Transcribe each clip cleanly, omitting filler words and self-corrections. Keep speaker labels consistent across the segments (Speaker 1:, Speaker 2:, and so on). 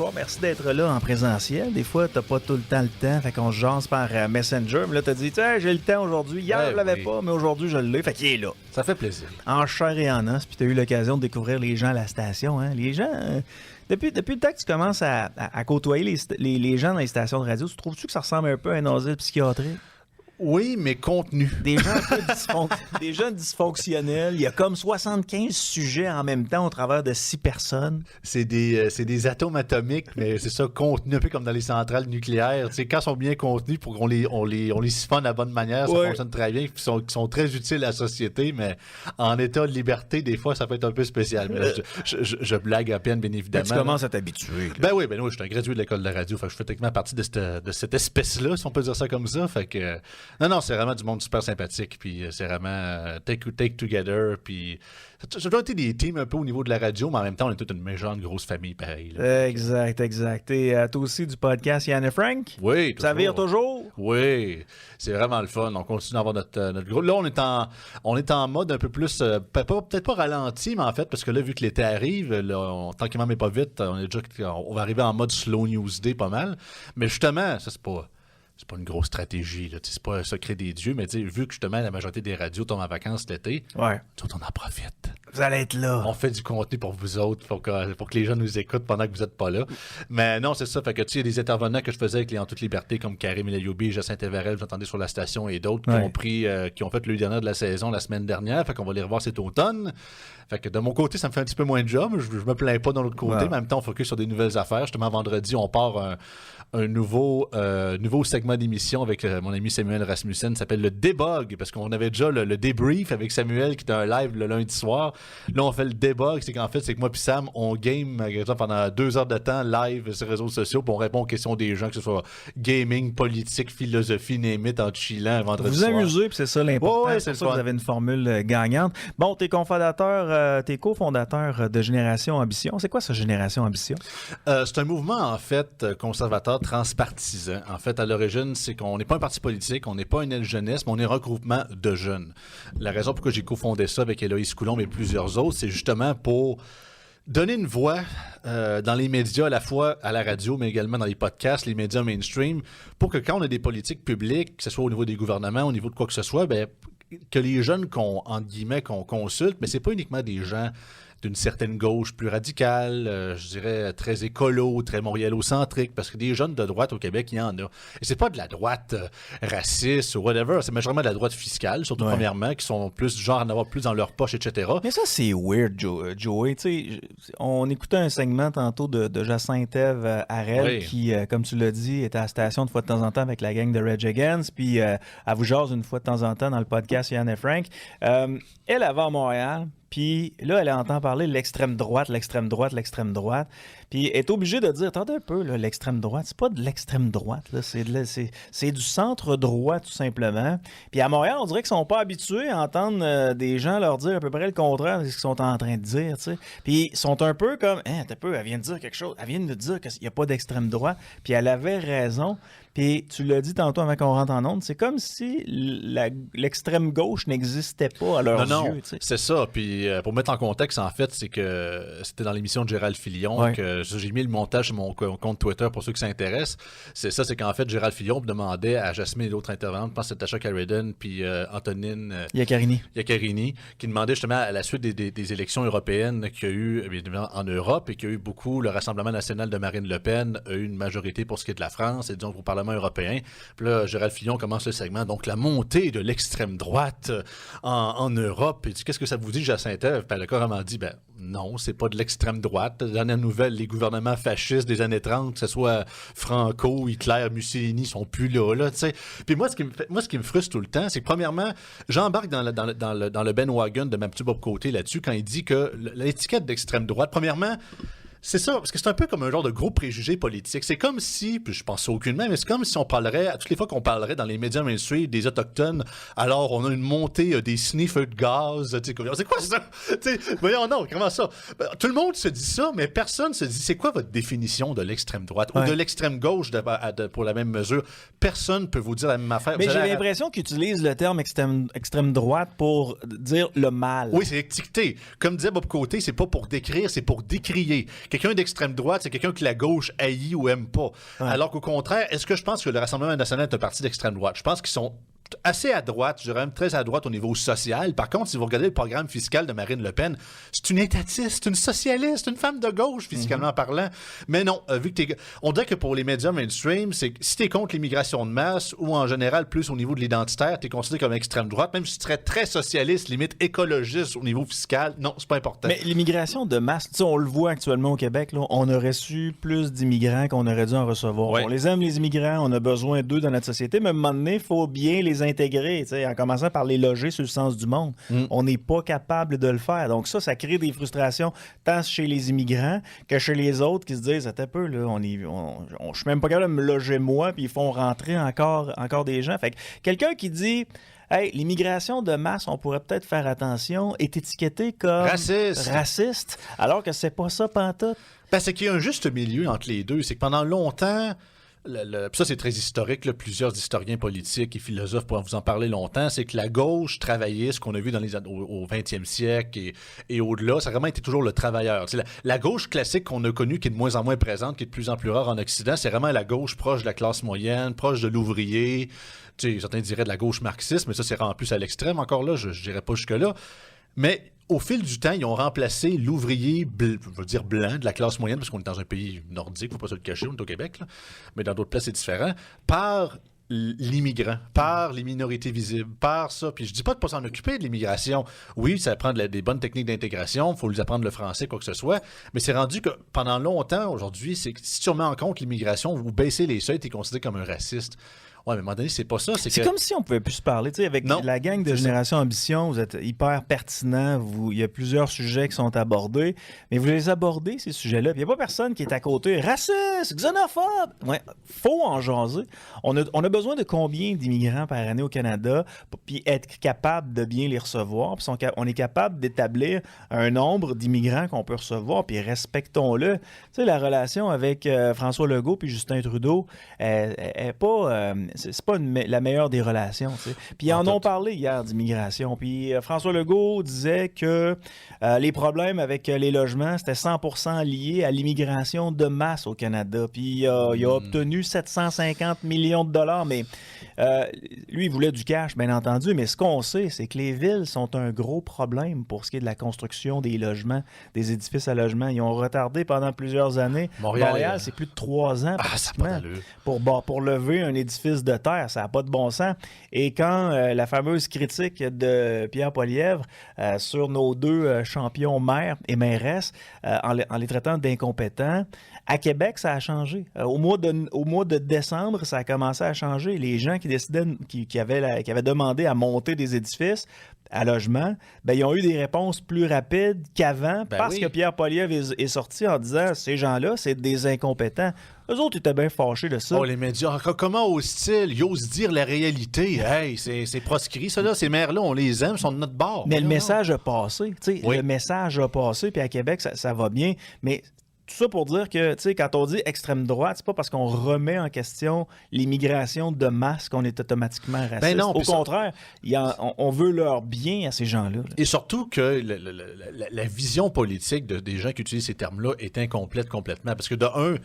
Speaker 1: Bon, merci d'être là en présentiel. Des fois, t'as pas tout le temps, fait qu'on se jase par Messenger. Mais là, t'as dit, tiens, j'ai le temps aujourd'hui. Hier, je l'avais pas, mais aujourd'hui, je l'ai. Fait qu'il est là.
Speaker 2: Ça fait plaisir.
Speaker 1: En chair et en os. Puis t'as eu l'occasion de découvrir les gens à la station. Hein? Les gens, depuis le temps que tu commences à côtoyer les gens dans les stations de radio, tu trouves-tu que ça ressemble un peu à un asile psychiatrique?
Speaker 2: Oui, mais contenu.
Speaker 1: Des gens un peu des gens dysfonctionnels. Il y a comme 75 sujets en même temps au travers de 6 personnes.
Speaker 2: C'est des atomes atomiques, mais c'est ça, contenu un peu comme dans les centrales nucléaires. Tu sais, quand ils sont bien contenus, pour qu'on les siphonne de la bonne manière, ça fonctionne très bien. Ils sont très utiles à la société, mais en état de liberté, des fois, ça peut être un peu spécial. Mais là, je blague à peine, bien évidemment.
Speaker 1: Mais tu commences à t'habituer.
Speaker 2: Ben oui, je suis un gradué de l'école de radio. Fait que je fais techniquement partie de cette espèce-là, si on peut dire ça comme ça. Fait que non, c'est vraiment du monde super sympathique, puis c'est vraiment take together, puis ça doit être des teams un peu au niveau de la radio, mais en même temps, on est toute une méchante grosse famille, pareil. Là.
Speaker 1: Exact. Et toi aussi du podcast Yann et Frank?
Speaker 2: Oui,
Speaker 1: toujours. Ça vire toujours?
Speaker 2: Oui, c'est vraiment le fun. On continue d'avoir notre groupe. Là, on est en mode un peu plus, peut-être pas ralenti, mais en fait, parce que là, vu que l'été arrive, là, tranquillement mais pas vite, on va arriver en mode slow news day pas mal. Mais justement, ça, c'est pas une grosse stratégie, là. C'est pas un secret des dieux, mais vu que justement la majorité des radios tombent en vacances l'été, nous autres, on en profite.
Speaker 1: Vous allez être là.
Speaker 2: On fait du contenu pour vous autres, pour que les gens nous écoutent pendant que vous n'êtes pas là. Mais non, c'est ça. Fait que tu sais, il y a des intervenants que je faisais avec les En toute liberté, comme Karim Elayoubi, Jacinthe Everel, vous entendez sur la station, et d'autres qui ont fait le dernier de la saison la semaine dernière. Fait qu'on va les revoir cet automne. Fait que de mon côté, ça me fait un petit peu moins de job. Je me plains pas de l'autre côté, mais en même temps, on focus sur des nouvelles affaires. Justement, vendredi, on part un nouveau segment d'émission avec mon ami Samuel Rasmussen, ça s'appelle le Debug, parce qu'on avait déjà le débrief avec Samuel qui était un live le lundi soir. Là, on fait le Debug, c'est que moi puis Sam, on game pendant 2 heures de temps live sur les réseaux sociaux, puis on répond aux questions des gens, que ce soit gaming, politique, philosophie, name it, en chillant vendredi
Speaker 1: vous
Speaker 2: soir.
Speaker 1: Vous amusez, puis c'est ça l'important.
Speaker 2: Ouais,
Speaker 1: c'est pour ça que vous avez une formule gagnante. Bon, t'es cofondateur de Génération Ambition. C'est quoi ça, Génération Ambition?
Speaker 2: C'est un mouvement, en fait, conservateur transpartisan. En fait, à l'origine, c'est qu'on n'est pas un parti politique, on n'est pas une aile jeunesse, mais on est un regroupement de jeunes. La raison pourquoi j'ai cofondé ça avec Héloïse Coulombe et plusieurs autres, c'est justement pour donner une voix dans les médias, à la fois à la radio, mais également dans les podcasts, les médias mainstream, pour que quand on a des politiques publiques, que ce soit au niveau des gouvernements, au niveau de quoi que ce soit, que les jeunes qu'on consulte, mais c'est pas uniquement des gens d'une certaine gauche plus radicale, je dirais très écolo, très montréalocentrique, parce que des jeunes de droite au Québec, il y en a. Et c'est pas de la droite raciste ou whatever, c'est majoritairement de la droite fiscale, surtout premièrement, qui sont plus genre à en avoir plus dans leur poche, etc.
Speaker 1: Mais ça, c'est weird, Joey. Tu sais, on écoutait un segment tantôt de Jacinthe Harel qui, comme tu l'as dit, est à la station une fois de temps en temps avec la gang de Rage Against, puis elle vous jase une fois de temps en temps dans le podcast Yann et Frank. Elle va à Montréal. Puis là, elle entend parler de l'extrême droite. Puis elle est obligée de dire, attendez un peu, là, l'extrême droite, c'est pas de l'extrême droite, là, c'est du centre droit, tout simplement. Puis à Montréal, on dirait qu'ils sont pas habitués à entendre des gens leur dire à peu près le contraire de ce qu'ils sont en train de dire, tu sais. Puis ils sont un peu comme, elle vient de dire quelque chose, elle vient de dire qu'il n'y a pas d'extrême droite. Puis elle avait raison. Puis tu l'as dit tantôt avant qu'on rentre en onde, c'est comme si l'extrême gauche n'existait pas à leurs yeux.
Speaker 2: Non,
Speaker 1: tu sais.
Speaker 2: C'est ça. Puis pour mettre en contexte, en fait, c'est que c'était dans l'émission de Gérald Filion que j'ai mis le montage sur mon compte Twitter pour ceux qui s'intéressent. C'est qu'en fait, Gérald Filion demandait à Jasmine et l'autre intervenante, je pense que c'était Tasha Carradine, puis Antonine Iaccarini, qui demandait justement à la suite des élections européennes qu'il y a eu évidemment en Europe et qu'il y a eu beaucoup, le Rassemblement national de Marine Le Pen a eu une majorité pour ce qui est de la France et donc au Parlement européen. Puis là, Gérald Filion commence le segment. Donc, la montée de l'extrême droite en Europe. Et dit, qu'est-ce que ça vous dit, Jacinthe? Puis elle a carrément dit, non, c'est pas de l'extrême droite. Dernière nouvelle, les gouvernements fascistes des années 30, que ce soit Franco, Hitler, Mussolini, sont plus là, tu sais. Puis moi, ce qui me frustre tout le temps, c'est que premièrement, j'embarque dans le bandwagon de ma petite Bob Côté là-dessus quand il dit que l'étiquette d'extrême droite, premièrement, c'est ça, parce que c'est un peu comme un genre de gros préjugé politique. C'est comme si, puis je pense aucunement, mais c'est comme si on parlerait, à toutes les fois qu'on parlerait dans les médias mainstream des Autochtones, alors on a une montée des sniffers de gaz, tu sais, c'est quoi ça? Voyons, non, comment ça? Tout le monde se dit ça, mais personne se dit, c'est quoi votre définition de l'extrême droite ou de l'extrême gauche pour la même mesure? Personne peut vous dire la même affaire.
Speaker 1: Mais j'ai l'impression qu'ils utilisent le terme extrême droite pour dire le mal.
Speaker 2: Oui, c'est étiqueté. Comme disait Bob Côté, c'est pas pour décrire, c'est pour décrier. Quelqu'un d'extrême droite, c'est quelqu'un que la gauche haït ou aime pas. Ouais. Alors qu'au contraire, est-ce que je pense que le Rassemblement national est un parti d'extrême droite? Je pense qu'ils sont assez à droite, je dirais même très à droite au niveau social. Par contre, si vous regardez le programme fiscal de Marine Le Pen, c'est une étatiste, c'est une socialiste, une femme de gauche, fiscalement parlant. Mais non, vu que on dirait que pour les médias mainstream, c'est que si t'es contre l'immigration de masse ou en général plus au niveau de l'identitaire, t'es considéré comme extrême droite, même si tu serais très socialiste, limite écologiste au niveau fiscal, non, c'est pas important.
Speaker 1: Mais l'immigration de masse, on le voit actuellement au Québec, là, on a reçu plus d'immigrants qu'on aurait dû en recevoir. Ouais. On les aime, les immigrants, on a besoin d'eux dans notre société, mais à un moment donné, il faut bien les intégrer, en commençant par les loger sur le sens du monde. On n'est pas capable de le faire. Donc ça crée des frustrations tant chez les immigrants que chez les autres qui se disent, attends un peu, là, je suis même pas capable de me loger moi, puis ils font rentrer encore des gens. Fait que quelqu'un qui dit... Hey, l'immigration de masse, on pourrait peut-être faire attention, est étiquetée comme raciste, alors que c'est pas ça pantoute.
Speaker 2: Ben, c'est qu'il y a un juste milieu entre les deux. C'est que pendant longtemps, ça c'est très historique, là, plusieurs historiens politiques et philosophes pourront vous en parler longtemps, c'est que la gauche travailliste qu'on a vu au 20e siècle et au-delà, ça a vraiment été toujours le travailleur. La gauche classique qu'on a connue, qui est de moins en moins présente, qui est de plus en plus rare en Occident, c'est vraiment la gauche proche de la classe moyenne, proche de l'ouvrier. Certains diraient de la gauche marxiste, mais ça, c'est vraiment plus à l'extrême. Encore là, je n'irais pas jusque-là. Mais au fil du temps, ils ont remplacé l'ouvrier, je veux dire blanc, de la classe moyenne, parce qu'on est dans un pays nordique, il ne faut pas se le cacher, on est au Québec, là, mais dans d'autres places, c'est différent, par l'immigrant, par les minorités visibles, par ça. Puis je dis pas de ne pas s'en occuper de l'immigration. Oui, ça prend des bonnes techniques d'intégration, il faut lui apprendre le français, quoi que ce soit, mais c'est rendu que pendant longtemps, aujourd'hui, c'est que si tu remets en compte l'immigration, vous baissez les seuils, tu es considéré comme un raciste. Ouais, mais à un moment donné, c'est pas ça.
Speaker 1: C'est comme si on pouvait plus se parler. Tu sais, avec la gang de Génération Ambition, vous êtes hyper pertinent. Il y a plusieurs sujets qui sont abordés, mais vous les abordez, ces sujets-là. Il n'y a pas personne qui est à côté raciste, xénophobe. Ouais, faut en jaser. On a besoin de combien d'immigrants par année au Canada, puis être capable de bien les recevoir. Puis on est capable d'établir un nombre d'immigrants qu'on peut recevoir, puis respectons-le. Tu sais, la relation avec François Legault puis Justin Trudeau est pas... c'est pas la meilleure des relations. T'sais. Puis ils en ont parlé hier d'immigration. Puis François Legault disait que les problèmes avec les logements, c'était 100% lié à l'immigration de masse au Canada. Puis il a obtenu 750 millions de dollars, mais lui, il voulait du cash, bien entendu. Mais ce qu'on sait, c'est que les villes sont un gros problème pour ce qui est de la construction des logements, des édifices à logement. Ils ont retardé pendant plusieurs années. Montréal, c'est plus de 3 ans pratiquement pour lever un édifice de terre. Ça n'a pas de bon sens. Et quand la fameuse critique de Pierre Poilievre sur nos 2 champions maires et mairesses en les traitant d'incompétents, à Québec, ça a changé. Au mois de décembre, ça a commencé à changer. Les gens qui avaient demandé à monter des édifices à logement, ils ont eu des réponses plus rapides qu'avant parce que Pierre Poilievre est sorti en disant « Ces gens-là, c'est des incompétents ». Eux autres étaient bien fâchés de ça.
Speaker 2: Oh, les médias, comment osent-ils? Ils osent dire la réalité. Hey, c'est proscrit, ça, là. Ces maires-là, on les aime, ils sont de notre bord.
Speaker 1: Mais le message a passé. Le message a passé, puis à Québec, ça va bien. Mais tout ça pour dire que, tu sais, quand on dit extrême droite, c'est pas parce qu'on remet en question l'immigration de masse qu'on est automatiquement raciste. Ben non, au contraire, on veut leur bien à ces gens-là.
Speaker 2: Et surtout que la vision politique des gens qui utilisent ces termes-là est incomplète complètement. Parce que de un,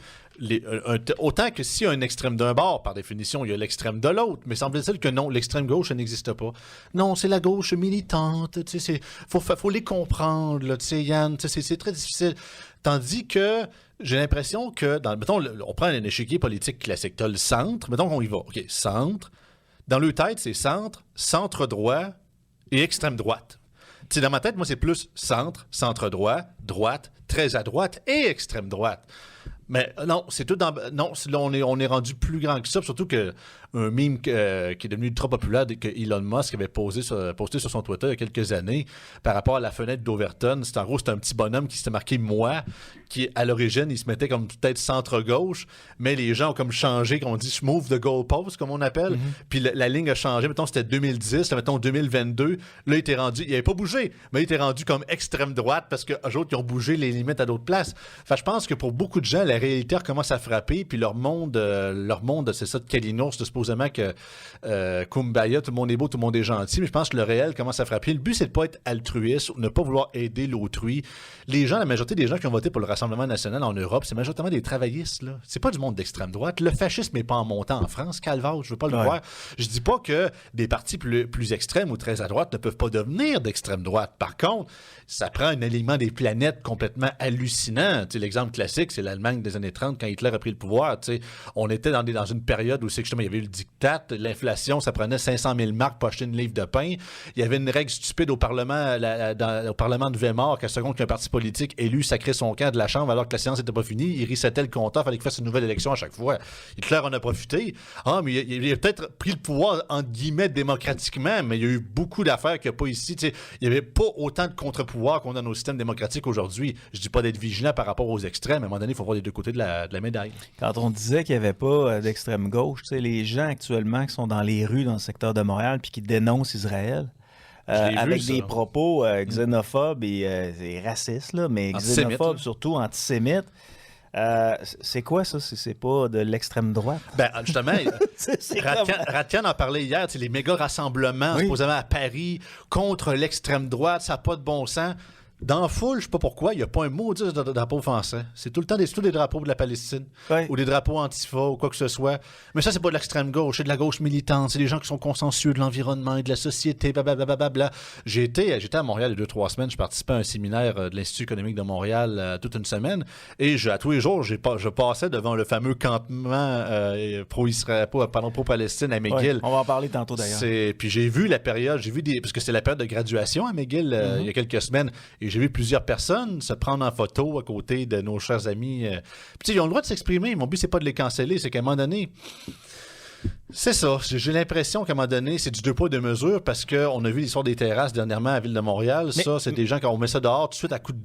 Speaker 2: autant que s'il y a un extrême d'un bord, par définition, il y a l'extrême de l'autre. Mais semble-t-il que non, l'extrême gauche, ça n'existe pas. Non, c'est la gauche militante. Tu sais, faut les comprendre, là, tu sais, Yann. Tu sais, c'est très difficile. Tandis que j'ai l'impression que, mettons, on prend un échiquier politique classique. Tu as le centre, mettons qu'on y va. OK, centre. Dans le tête, c'est centre, centre-droit et extrême droite. Tu sais, dans ma tête, moi, c'est plus centre, centre-droit, droite, très à droite et extrême droite. Mais non, c'est tout dans... Non, là, on est rendu plus grand que ça, surtout que un meme qui est devenu ultra populaire que Elon Musk avait posté sur son Twitter il y a quelques années par rapport à la fenêtre d'Overton. C'est un petit bonhomme qui s'était marqué « moi », qui, à l'origine, il se mettait comme peut-être centre-gauche, mais les gens ont comme changé, qu'on dit « move the goalpost », comme on appelle. Puis la ligne a changé. Mettons, c'était 2010, là, mettons 2022. Là, il n'avait pas bougé, mais il était rendu comme extrême droite parce qu'eux autres, ils ont bougé les limites à d'autres places. Enfin, je pense que pour beaucoup de gens, la réalité recommence à frapper, puis leur monde, c'est ça de Kalinours, supposément que Kumbaya, tout le monde est beau, tout le monde est gentil, mais je pense que le réel commence à frapper. Le but, c'est de ne pas être altruiste, ne pas vouloir aider l'autrui. La majorité des gens qui ont voté pour le Rassemblement national en Europe, c'est majoritairement des travaillistes, là. C'est pas du monde d'extrême droite. Le fascisme n'est pas en montant en France, calvaire, je veux pas le voir. Je dis pas que des partis plus extrêmes ou très à droite ne peuvent pas devenir d'extrême droite. Par contre, ça prend un alignement des planètes complètement hallucinant. Tu sais, l'exemple classique, c'est l'Allemagne des années 30 quand Hitler a pris le pouvoir. Tu sais, on était dans une période où c'est justement, il y avait eu le diktat, l'inflation, ça prenait 500 000 marks pour acheter une livre de pain. Il y avait une règle stupide au Parlement, au Parlement de Weimar, qu'à seconde qu'un parti politique élu sacrait son camp de la Chambre alors que la séance n'était pas finie, il resettait le compteur, il fallait qu'il fasse une nouvelle élection à chaque fois. Hitler en a profité. Mais il a peut-être pris le pouvoir, entre guillemets, démocratiquement, mais il y a eu beaucoup d'affaires qu'il n'y a pas ici. Tu sais, il n'y avait pas autant de contre-pouvoirs qu'on a dans nos systèmes démocratiques aujourd'hui. Je ne dis pas d'être vigilant par rapport aux extrêmes, mais à un moment donné, il faut voir les deux côtés de la médaille.
Speaker 1: Quand on disait qu'il n'y avait pas d'extrême gauche, tu sais, les gens actuellement qui sont dans les rues dans le secteur de Montréal puis qui dénoncent Israël, avec des propos xénophobes et racistes, là, mais xénophobes, surtout antisémites. C'est quoi ça? C'est pas de l'extrême droite?
Speaker 2: Ben, justement, Ratian en parlait hier, les méga rassemblements, supposément à Paris, contre l'extrême droite, ça n'a pas de bon sens. Dans la foule, je ne sais pas pourquoi, il n'y a pas un maudit de drapeau français. C'est tout le temps des drapeaux de la Palestine ou des drapeaux antifa ou quoi que ce soit. Mais ça, c'est pas de l'extrême gauche, c'est de la gauche militante. C'est des gens qui sont consciencieux de l'environnement et de la société, blablabla. J'étais à Montréal il y a 2-3 semaines. Je participais à un séminaire de l'Institut économique de Montréal toute une semaine. Et à tous les jours, je passais devant le fameux campement pro-Palestine à McGill.
Speaker 1: Ouais, on va en parler tantôt d'ailleurs.
Speaker 2: Puis j'ai vu la période, parce que c'est la période de graduation à McGill il y a quelques semaines. Et j'ai vu plusieurs personnes se prendre en photo à côté de nos chers amis. Puis ils ont le droit de s'exprimer. Mon but, c'est pas de les canceller, c'est qu'à un moment donné, c'est ça. J'ai l'impression qu'à un moment donné, c'est du deux poids, deux mesures parce qu'on a vu l'histoire des terrasses dernièrement à la Ville de Montréal. C'est des gens, quand on met ça dehors tout de suite à coup de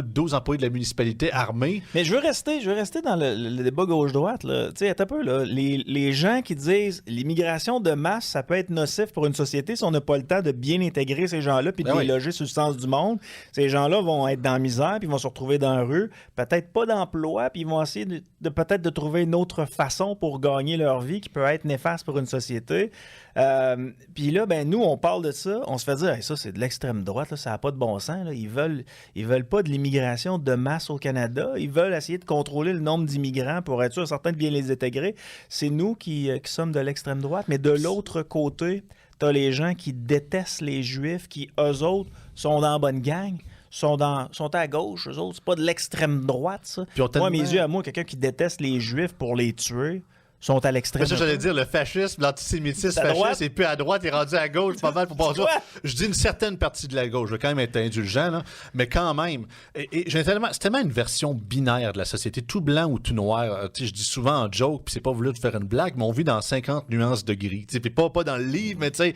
Speaker 2: 12 employés de la municipalité armés.
Speaker 1: Mais je veux rester dans le débat gauche-droite. Tu sais, attends un peu, là. Les gens qui disent l'immigration de masse, ça peut être nocif pour une société si on n'a pas le temps de bien intégrer ces gens-là puis de les loger sur le sens du monde. Ces gens-là vont être dans la misère puis ils vont se retrouver dans la rue. Peut-être pas d'emploi puis ils vont essayer peut-être de trouver une autre façon pour gagner leur vie qui peut être néfaste pour une société. Puis là, nous, on parle de ça, on se fait dire, hey, ça, c'est de l'extrême droite, là, ça n'a pas de bon sens. Là. Ils veulent pas de l'immigration de masse au Canada. Ils veulent essayer de contrôler le nombre d'immigrants pour être sûr certain de bien les intégrer. C'est nous qui sommes de l'extrême droite. Mais de l'autre côté, tu as les gens qui détestent les Juifs, qui, eux autres, sont dans la bonne gang. Sont à gauche, eux autres. C'est pas de l'extrême droite, ça. Moi, mes yeux à moi, quelqu'un qui déteste les Juifs pour les tuer, sont à l'extrême.
Speaker 2: C'est ça, j'allais dire, le fascisme, l'antisémitisme fasciste, et puis à droite, il est rendu à gauche, pas mal pour pas dire. Je dis une certaine partie de la gauche, je vais quand même être indulgent, là, mais quand même. C'est tellement une version binaire de la société, tout blanc ou tout noir. Je dis souvent en joke, puis c'est pas voulu de faire une blague, mais on vit dans 50 nuances de gris. Puis pas dans le livre, mais tu sais,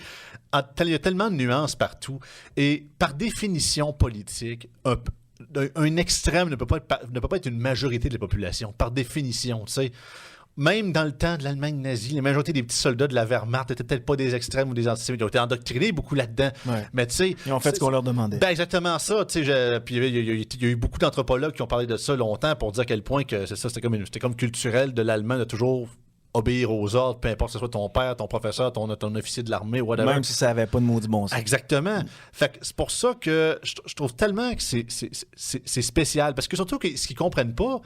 Speaker 2: il y a tellement de nuances partout. Et par définition politique, un extrême ne peut pas être une majorité de la population, par définition, tu sais. Même dans le temps de l'Allemagne nazie, la majorité des petits soldats de la Wehrmacht n'étaient peut-être pas des extrêmes ou des antisémites. Ils ont été endoctrinés beaucoup là-dedans.
Speaker 1: Ouais.
Speaker 2: Mais tu sais,
Speaker 1: ils ont fait ce qu'on leur demandait.
Speaker 2: Exactement ça. Puis il y a eu beaucoup d'anthropologues qui ont parlé de ça longtemps pour dire à quel point que c'est ça, c'était comme culturel de l'Allemand de toujours obéir aux ordres, peu importe que ce soit ton père, ton professeur, ton officier de l'armée, whatever.
Speaker 1: Même si ça n'avait pas de maudit bon sens.
Speaker 2: Exactement. Fait que c'est pour ça que je trouve tellement que c'est spécial. Parce que surtout, ce qu'ils ne comprennent pas,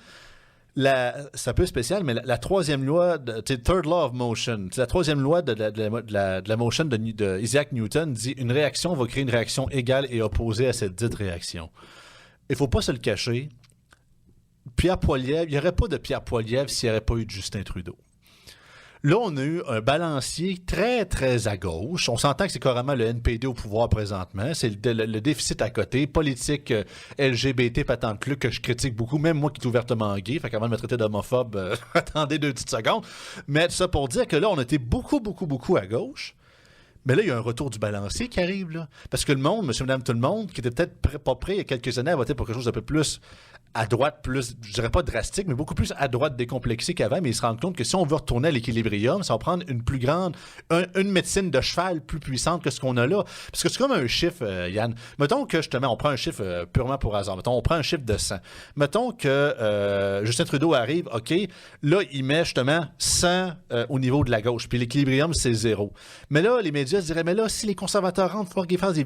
Speaker 2: c'est un peu spécial, mais la troisième loi, Third Law of Motion, la troisième loi de la motion de Isaac Newton dit une réaction va créer une réaction égale et opposée à cette dite réaction. Il ne faut pas se le cacher. Pierre Poilievre, il n'y aurait pas de Pierre Poilievre s'il n'y avait pas eu de Justin Trudeau. Là, on a eu un balancier très, très à gauche. On s'entend que c'est carrément le NPD au pouvoir présentement. C'est le déficit à côté. Politique LGBT, patente plus, que je critique beaucoup, même moi qui est ouvertement gay. Fait qu'avant de me traiter d'homophobe, attendez 2 petites secondes. Mais tout ça pour dire que là, on était beaucoup, beaucoup, beaucoup à gauche. Mais là, il y a un retour du balancier qui arrive, là. Parce que le monde, monsieur, madame, tout le monde, qui était peut-être pas prêt il y a quelques années à voter pour quelque chose d'un peu plus à droite plus, je dirais pas drastique, mais beaucoup plus à droite décomplexé qu'avant, mais ils se rendent compte que si on veut retourner à l'équilibrium, ça va prendre une médecine de cheval plus puissante que ce qu'on a là. Parce que c'est comme un chiffre, Yann. Mettons que, justement, on prend un chiffre purement pour hasard. Mettons, on prend un chiffre de 100. Mettons que Justin Trudeau arrive, OK, là, il met justement 100 au niveau de la gauche, puis l'équilibrium, c'est 0. Mais là, les médias se diraient, mais là, si les conservateurs rentrent, il faut qu'ils fassent des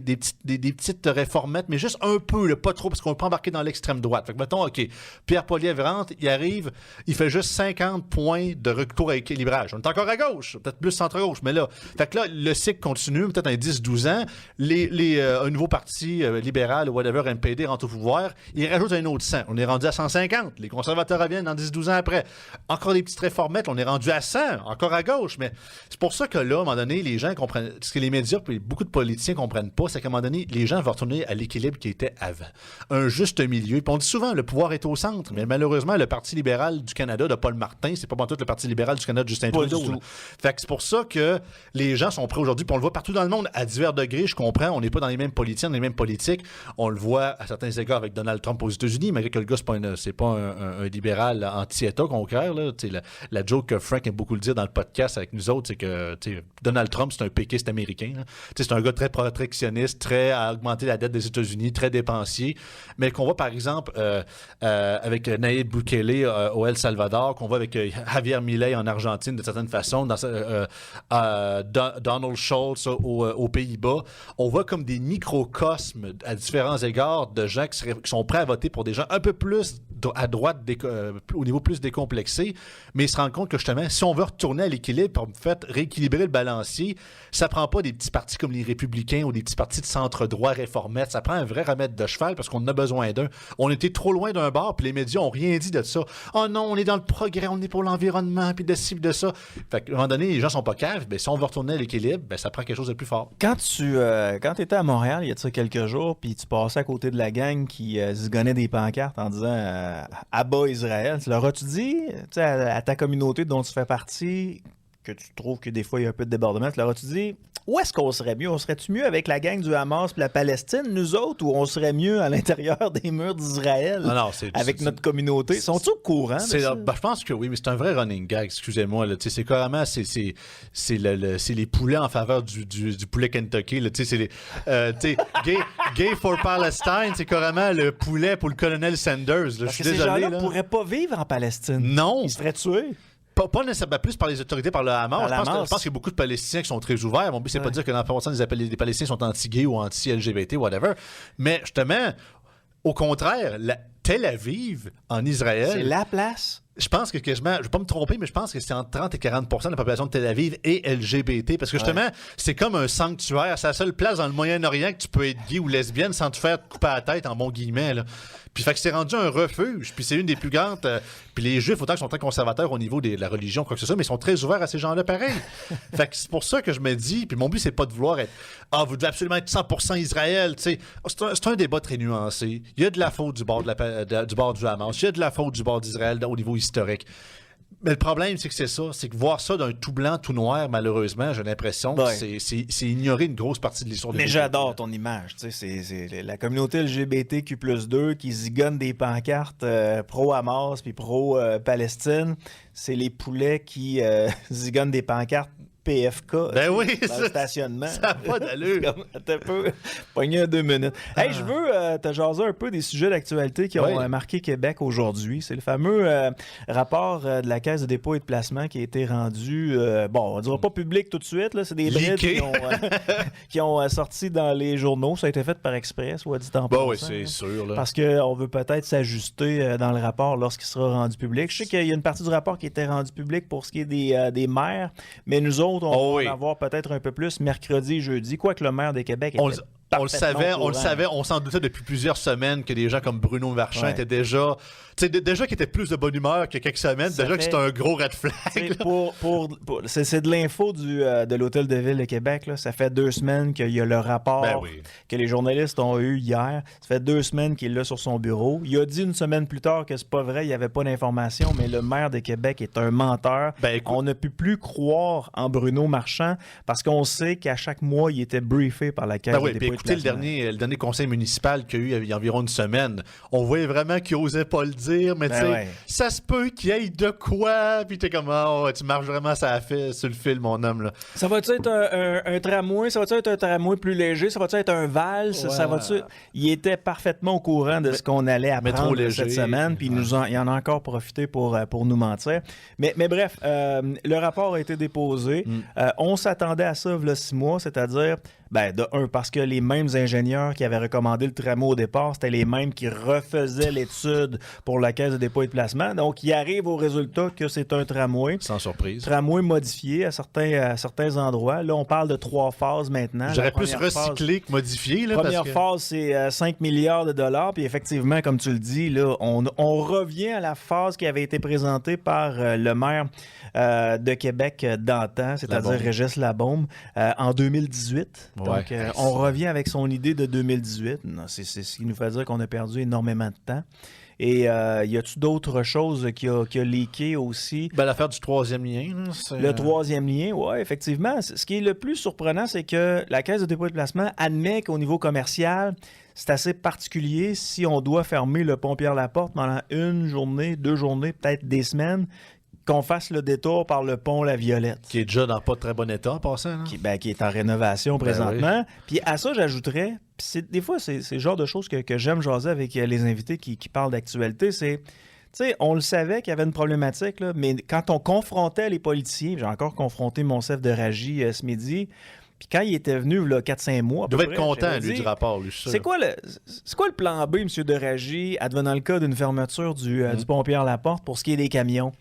Speaker 2: petites réformettes, mais juste un peu, là, pas trop, parce qu'on ne peut pas embarquer dans l'extrême droite. Fait que, mettons, OK, Pierre Poilievre rentre, il arrive, il fait juste 50 points de retour à équilibrage. On est encore à gauche, peut-être plus centre-gauche, mais là, fait que là, le cycle continue, peut-être un 10-12 ans, un nouveau parti libéral ou whatever, NPD, rentre au pouvoir, il rajoute un autre 100. On est rendu à 150. Les conservateurs reviennent dans 10-12 ans après. Encore des petites réformettes, on est rendu à 100, encore à gauche. Mais c'est pour ça que là, à un moment donné, les gens comprennent, ce que les médias et beaucoup de politiciens ne comprennent pas, c'est qu'à un moment donné, les gens vont retourner à l'équilibre qui était avant. Un juste milieu. Puis on dit souvent, le pouvoir est au centre, mais malheureusement, le Parti libéral du Canada de Paul Martin, c'est pas tout le Parti libéral du Canada de Justin Trudeau. Fait que c'est pour ça que les gens sont prêts aujourd'hui, puis on le voit partout dans le monde, à divers degrés, je comprends, on n'est pas dans les mêmes politiciens, dans les mêmes politiques. On le voit à certains égards avec Donald Trump aux États-Unis, malgré que le gars, c'est pas un libéral anti-État concret. Là. La joke que Frank aime beaucoup le dire dans le podcast avec nous autres, c'est que Donald Trump, c'est un péquiste américain. C'est un gars très protectionniste, très à augmenter la dette des États-Unis, très dépensier, mais qu'on voit par exemple avec Nayib Bukele au El Salvador, qu'on voit avec Javier Milei en Argentine de certaine façon, Donald Schultz aux Pays-Bas. On voit comme des microcosmes à différents égards de gens qui sont prêts à voter pour des gens un peu plus à droite, au niveau plus décomplexé, mais ils se rendent compte que justement, si on veut retourner à l'équilibre pour rééquilibrer le balancier, ça prend pas des petits partis comme les Républicains ou des petits partis de centre-droit réformettes, ça prend un vrai remède de cheval parce qu'on en a besoin d'un. On était trop loin d'un bord, puis les médias ont rien dit de ça. Oh non, on est dans le progrès, on est pour l'environnement, puis de ci, de ça. Fait qu'à un moment donné, les gens sont pas caves, ben si on veut retourner à l'équilibre, ben ça prend quelque chose de plus fort.
Speaker 1: Quand tu étais à Montréal, il y a de ça quelques jours, puis tu passais à côté de la gang qui zigonnait des pancartes en disant Abba Israël, tu leur as-tu dit, à ta communauté dont tu fais partie, que tu trouves que des fois il y a un peu de débordement, tu leur as-tu dit où est-ce qu'on serait mieux? On serait-tu mieux avec la gang du Hamas et la Palestine, nous autres, ou on serait mieux à l'intérieur des murs d'Israël avec notre communauté? Sont-ils au courant de ça?
Speaker 2: Je pense que oui, mais c'est un vrai running gag, excusez-moi. Là, c'est carrément c'est les poulets en faveur du poulet Kentucky. Là, gay for Palestine, c'est carrément le poulet pour le colonel Sanders. Là,
Speaker 1: parce que ces gens-là ne pourraient pas vivre en Palestine.
Speaker 2: Non.
Speaker 1: Ils seraient tués.
Speaker 2: Pas nécessairement plus par les autorités, par le Hamas. Je pense qu'il y a beaucoup de Palestiniens qui sont très ouverts. Mon but, c'est pas de dire que dans 90% des Palestiniens sont anti-gays ou anti-LGBT, whatever. Mais justement, au contraire, Tel Aviv, en Israël...
Speaker 1: C'est la place.
Speaker 2: Je pense que quasiment, je ne vais pas me tromper, mais je pense que c'est entre 30 et 40% de la population de Tel Aviv est LGBT. Parce que justement, c'est comme un sanctuaire. C'est la seule place dans le Moyen-Orient que tu peux être gay ou lesbienne sans te faire couper la tête, en bon guillemets. Là. Puis fait que c'est rendu un refuge. Puis c'est une des plus grandes. Puis les Juifs, autant qu'ils sont très conservateurs au niveau de la religion, quoi que ce soit, mais ils sont très ouverts à ces gens-là pareil. Fait que c'est pour ça que je me dis, puis mon but, c'est pas de vouloir être vous devez absolument être 100% Israël. C'est un débat très nuancé. Il y a de la faute du bord du Hamas. Il y a de la faute du bord d'Israël au niveau historique. Mais le problème, c'est que c'est ça. C'est que voir ça d'un tout blanc, tout noir, malheureusement, j'ai l'impression que c'est ignorer une grosse partie de l'histoire de
Speaker 1: l'humanité. Mais j'adore ton image. C'est la communauté LGBTQ+2 qui zigonne des pancartes pro-Hamas puis pro-Palestine. C'est les poulets qui zigonnent des pancartes PFK dans le stationnement.
Speaker 2: Ça n'a pas d'allure.
Speaker 1: T'as peu pogné 2 minutes. Hey, je veux te jaser un peu des sujets d'actualité qui ont marqué Québec aujourd'hui. C'est le fameux rapport de la Caisse de dépôt et de placement qui a été rendu, on ne dira pas public tout de suite, là, c'est des brides qui ont sorti dans les journaux. Ça a été fait par express, ou dit en passant.
Speaker 2: Oui, c'est sûr. Là.
Speaker 1: Parce qu'on veut peut-être s'ajuster dans le rapport lorsqu'il sera rendu public. Je sais qu'il y a une partie du rapport qui était rendue publique pour ce qui est des maires, mais nous autres, on va en avoir peut-être un peu plus mercredi et jeudi, quoique le maire de Québec était
Speaker 2: on le savait, on s'en doutait depuis plusieurs semaines que des gens comme Bruno Marchand étaient déjà qui étaient plus de bonne humeur que quelques semaines, que c'était un gros red flag.
Speaker 1: C'est de l'info de l'Hôtel de Ville de Québec. Là. Ça fait 2 semaines qu'il y a le rapport que les journalistes ont eu hier. Ça fait 2 semaines qu'il est là sur son bureau. Il a dit une semaine plus tard que c'est pas vrai, il n'y avait pas d'information, mais le maire de Québec est un menteur. On ne peut plus croire en Bruno Marchand parce qu'on sait qu'à chaque mois, il était briefé par la Caisse de dépôt
Speaker 2: écouté le dernier conseil municipal qu'il y a eu il y a environ une semaine, on voyait vraiment qu'il n'osait pas le dire, mais ça se peut qu'il y ait de quoi, puis t'es comme, tu marches vraiment sur le fil, mon homme. Là.
Speaker 1: Ça va-tu être un tramway? Ça va-tu être un tramway plus léger? Ça va-tu être un valse? Ouais. Ça va-tu... Il était parfaitement au courant de ce qu'on allait apprendre cette semaine, puis il en a encore profité pour nous mentir. Mais bref, le rapport a été déposé. On s'attendait à ça, il y a 6 mois, c'est-à-dire, parce que les mêmes ingénieurs qui avaient recommandé le tramway au départ, c'était les mêmes qui refaisaient l'étude pour la Caisse de dépôt et de placement. Donc, ils arrivent au résultat que c'est un tramway.
Speaker 2: Sans surprise.
Speaker 1: Tramway modifié à certains endroits. Là, on parle de 3 phases maintenant.
Speaker 2: J'aurais plus recyclé que modifié.
Speaker 1: La première phase, c'est 5 milliards de dollars. Puis effectivement, comme tu le dis, là, on revient à la phase qui avait été présentée par le maire de Québec d'antan, c'est-à-dire Régis Labaume, en 2018. Donc, on revient avec son idée de 2018. C'est ce qui nous fait dire qu'on a perdu énormément de temps. Et y a-tu d'autres choses qui a leaké aussi?
Speaker 2: L'affaire du 3e lien. Là,
Speaker 1: le 3e lien, oui, effectivement. Ce qui est le plus surprenant, c'est que la Caisse de dépôt et de placement admet qu'au niveau commercial, c'est assez particulier si on doit fermer le pont Pierre-Laporte pendant 1 journée, 2 journées, peut-être des semaines, qu'on fasse le détour par le pont La Violette.
Speaker 2: Qui est déjà dans pas très bon état en passant.
Speaker 1: Qui est en rénovation présentement. Oui. Puis à ça, j'ajouterais, des fois, c'est le genre de choses que j'aime jaser avec les invités qui parlent d'actualité, c'est... Tu sais, on le savait qu'il y avait une problématique, là, mais quand on confrontait les politiciens, j'ai encore confronté Monsef de Ragy ce midi, puis quand il était venu, là, 4-5 mois...
Speaker 2: Il devait être content, lui, du rapport, lui,
Speaker 1: c'est quoi le plan B, M. de Ragy, advenant le cas d'une fermeture du pont Pierre-Laporte pour ce qui est des camions?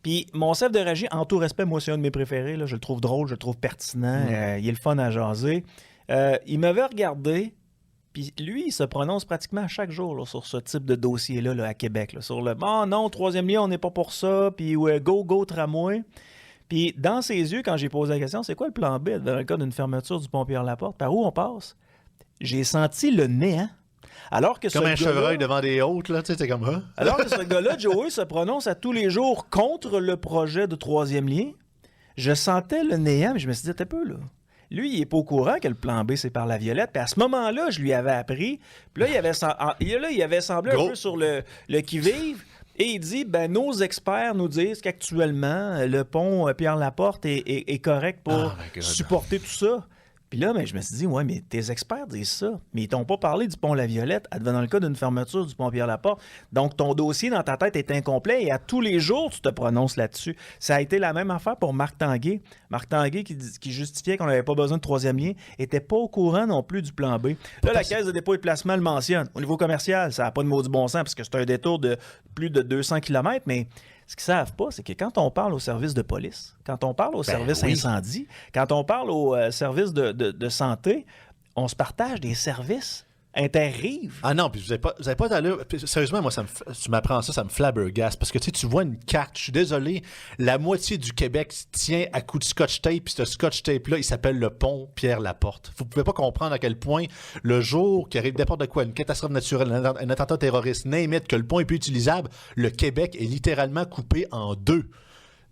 Speaker 1: Puis Monsef de Ragy, en tout respect, moi, c'est un de mes préférés. Là. Je le trouve drôle, je le trouve pertinent. Il est le fun à jaser. Il m'avait regardé, puis lui, il se prononce pratiquement chaque jour là, sur ce type de dossier-là là, à Québec. Là, sur le « non, 3e lien, on n'est pas pour ça », puis « go, tramway ». Puis dans ses yeux, quand j'ai posé la question, c'est quoi le plan B dans le cas d'une fermeture du pont Pierre-Laporte? Par où on passe? J'ai senti le néant. Alors que
Speaker 2: comme un chevreuil devant des hôtes, là, tu sais, c'est comme ça.
Speaker 1: Alors que ce gars-là, Joey, se prononce à tous les jours contre le projet de 3e lien. Je sentais le néant, mais je me suis dit, t'es peu, là. Lui, il n'est pas au courant que le plan B, c'est par la Violette. Puis à ce moment-là, je lui avais appris. Puis là, il avait semblé un peu sur le qui-vive. Et il dit, nos experts nous disent qu'actuellement, le pont Pierre-Laporte est correct pour supporter tout ça. Puis là, je me suis dit, ouais, mais tes experts disent ça. Mais ils t'ont pas parlé du pont La Violette, advenant le cas d'une fermeture du pont Pierre-Laporte. Donc, ton dossier dans ta tête est incomplet et à tous les jours, tu te prononces là-dessus. Ça a été la même affaire pour Marc Tanguay. Marc Tanguay, qui justifiait qu'on n'avait pas besoin de 3e lien, n'était pas au courant non plus du plan B. Là, la Caisse de dépôt et de placement le mentionne. Au niveau commercial, ça n'a pas de maudit bon sens parce que c'est un détour de plus de 200 km, mais... Ce qu'ils ne savent pas, c'est que quand on parle au service de police, quand on parle au service incendie, quand on parle au service de santé, on se partage des services interrives.
Speaker 2: Ah non, puis vous n'avez pas d'allure. Sérieusement, moi, tu m'apprends ça me flabbergasse. Parce que tu vois une carte, je suis désolé, la moitié du Québec tient à coup de scotch tape, puis ce scotch tape-là, il s'appelle le pont Pierre-Laporte. Vous ne pouvez pas comprendre à quel point le jour qui arrive n'importe quoi, une catastrophe naturelle, un attentat terroriste, name it, que le pont est plus utilisable, le Québec est littéralement coupé en 2.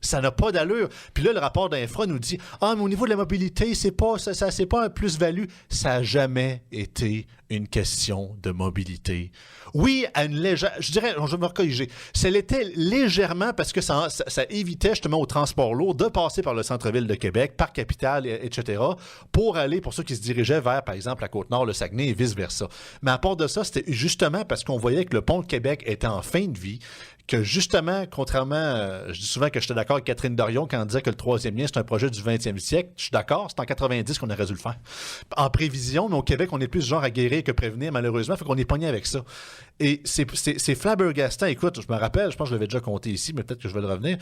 Speaker 2: Ça n'a pas d'allure. Puis là, le rapport d'Infra nous dit « Ah, mais au niveau de la mobilité, c'est pas un plus-value. » Ça n'a jamais été une question de mobilité. Oui, à une légère... Je dirais, je vais me corriger. Ça l'était légèrement parce que ça évitait justement au transport lourd de passer par le centre-ville de Québec, par Capitale, etc., pour aller, pour ceux qui se dirigeaient vers, par exemple, la Côte-Nord, le Saguenay et vice-versa. Mais à part de ça, c'était justement parce qu'on voyait que le pont de Québec était en fin de vie, que justement, contrairement, je dis souvent que j'étais d'accord avec Catherine Dorion quand elle disait que le 3e lien, c'est un projet du 20e siècle. Je suis d'accord, c'est en 90 qu'on aurait dû le faire. En prévision, mais au Québec, on est plus genre à guérir que prévenir, malheureusement, fait qu'on est pogné avec ça. Et c'est flabbergastant. Écoute, je me rappelle, je pense que je l'avais déjà compté ici, mais peut-être que je vais le revenir.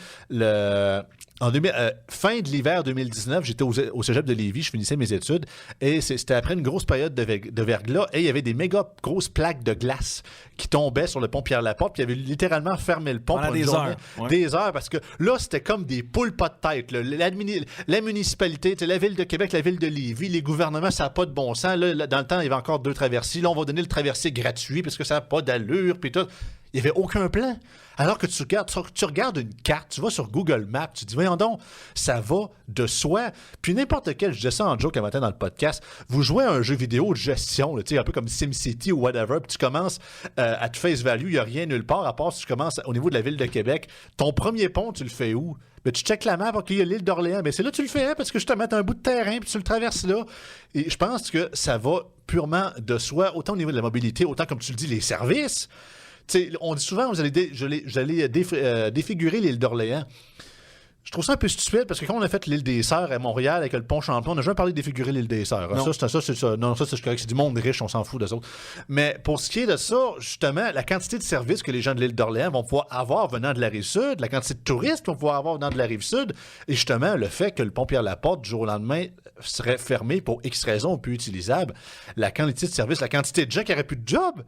Speaker 2: Fin de l'hiver 2019, j'étais au cégep de Lévis, je finissais mes études, et c'était après une grosse période de verglas, et il y avait des méga grosses plaques de glace qui tombaient sur le pont Pierre-Laporte, puis il y avait littéralement fermé le pont
Speaker 1: pendant
Speaker 2: pour une journée. Des heures, parce que là, c'était comme des poules pas de tête. Là. La municipalité, la ville de Québec, la ville de Lévis, les gouvernements, ça n'a pas de bon sens. Là, dans le temps, il y avait encore 2 traversiers. Là, on va donner le traversier gratuit parce que ça n'a pas d'allure, puis tout. Il n'y avait aucun plan. Alors que tu regardes une carte, tu vas sur Google Maps, tu dis, voyons donc, ça va de soi. Puis n'importe quel, je disais ça en joke un matin dans le podcast, vous jouez à un jeu vidéo de gestion, là, un peu comme SimCity ou whatever, puis tu commences à te face value, il n'y a rien nulle part, à part si tu commences au niveau de la ville de Québec. Ton premier pont, tu le fais où? Ben, tu checkes la map, OK, il y a l'île d'Orléans. Ben, c'est là que tu le fais, hein, parce que je te mets un bout de terrain, puis tu le traverses là. Et je pense que ça va purement de soi, autant au niveau de la mobilité, autant, comme tu le dis, les services. T'sais, on dit souvent, vous allez défigurer l'île d'Orléans. Je trouve ça un peu stupide parce que quand on a fait l'île des Sœurs à Montréal avec le pont Champlain, on n'a jamais parlé de défigurer l'île des Sœurs. Non. Ça, c'est ça. Non, ça, c'est correct. C'est du monde riche, on s'en fout d'eux autres. Mais pour ce qui est de ça, justement, la quantité de services que les gens de l'île d'Orléans vont pouvoir avoir venant de la Rive-Sud, la quantité de touristes qu'ils vont pouvoir avoir venant de la Rive-Sud, et justement, le fait que le pont Pierre-Laporte, du jour au lendemain, serait fermé pour X raisons, plus utilisable, la quantité de services, la quantité de gens qui n'auraient plus de job.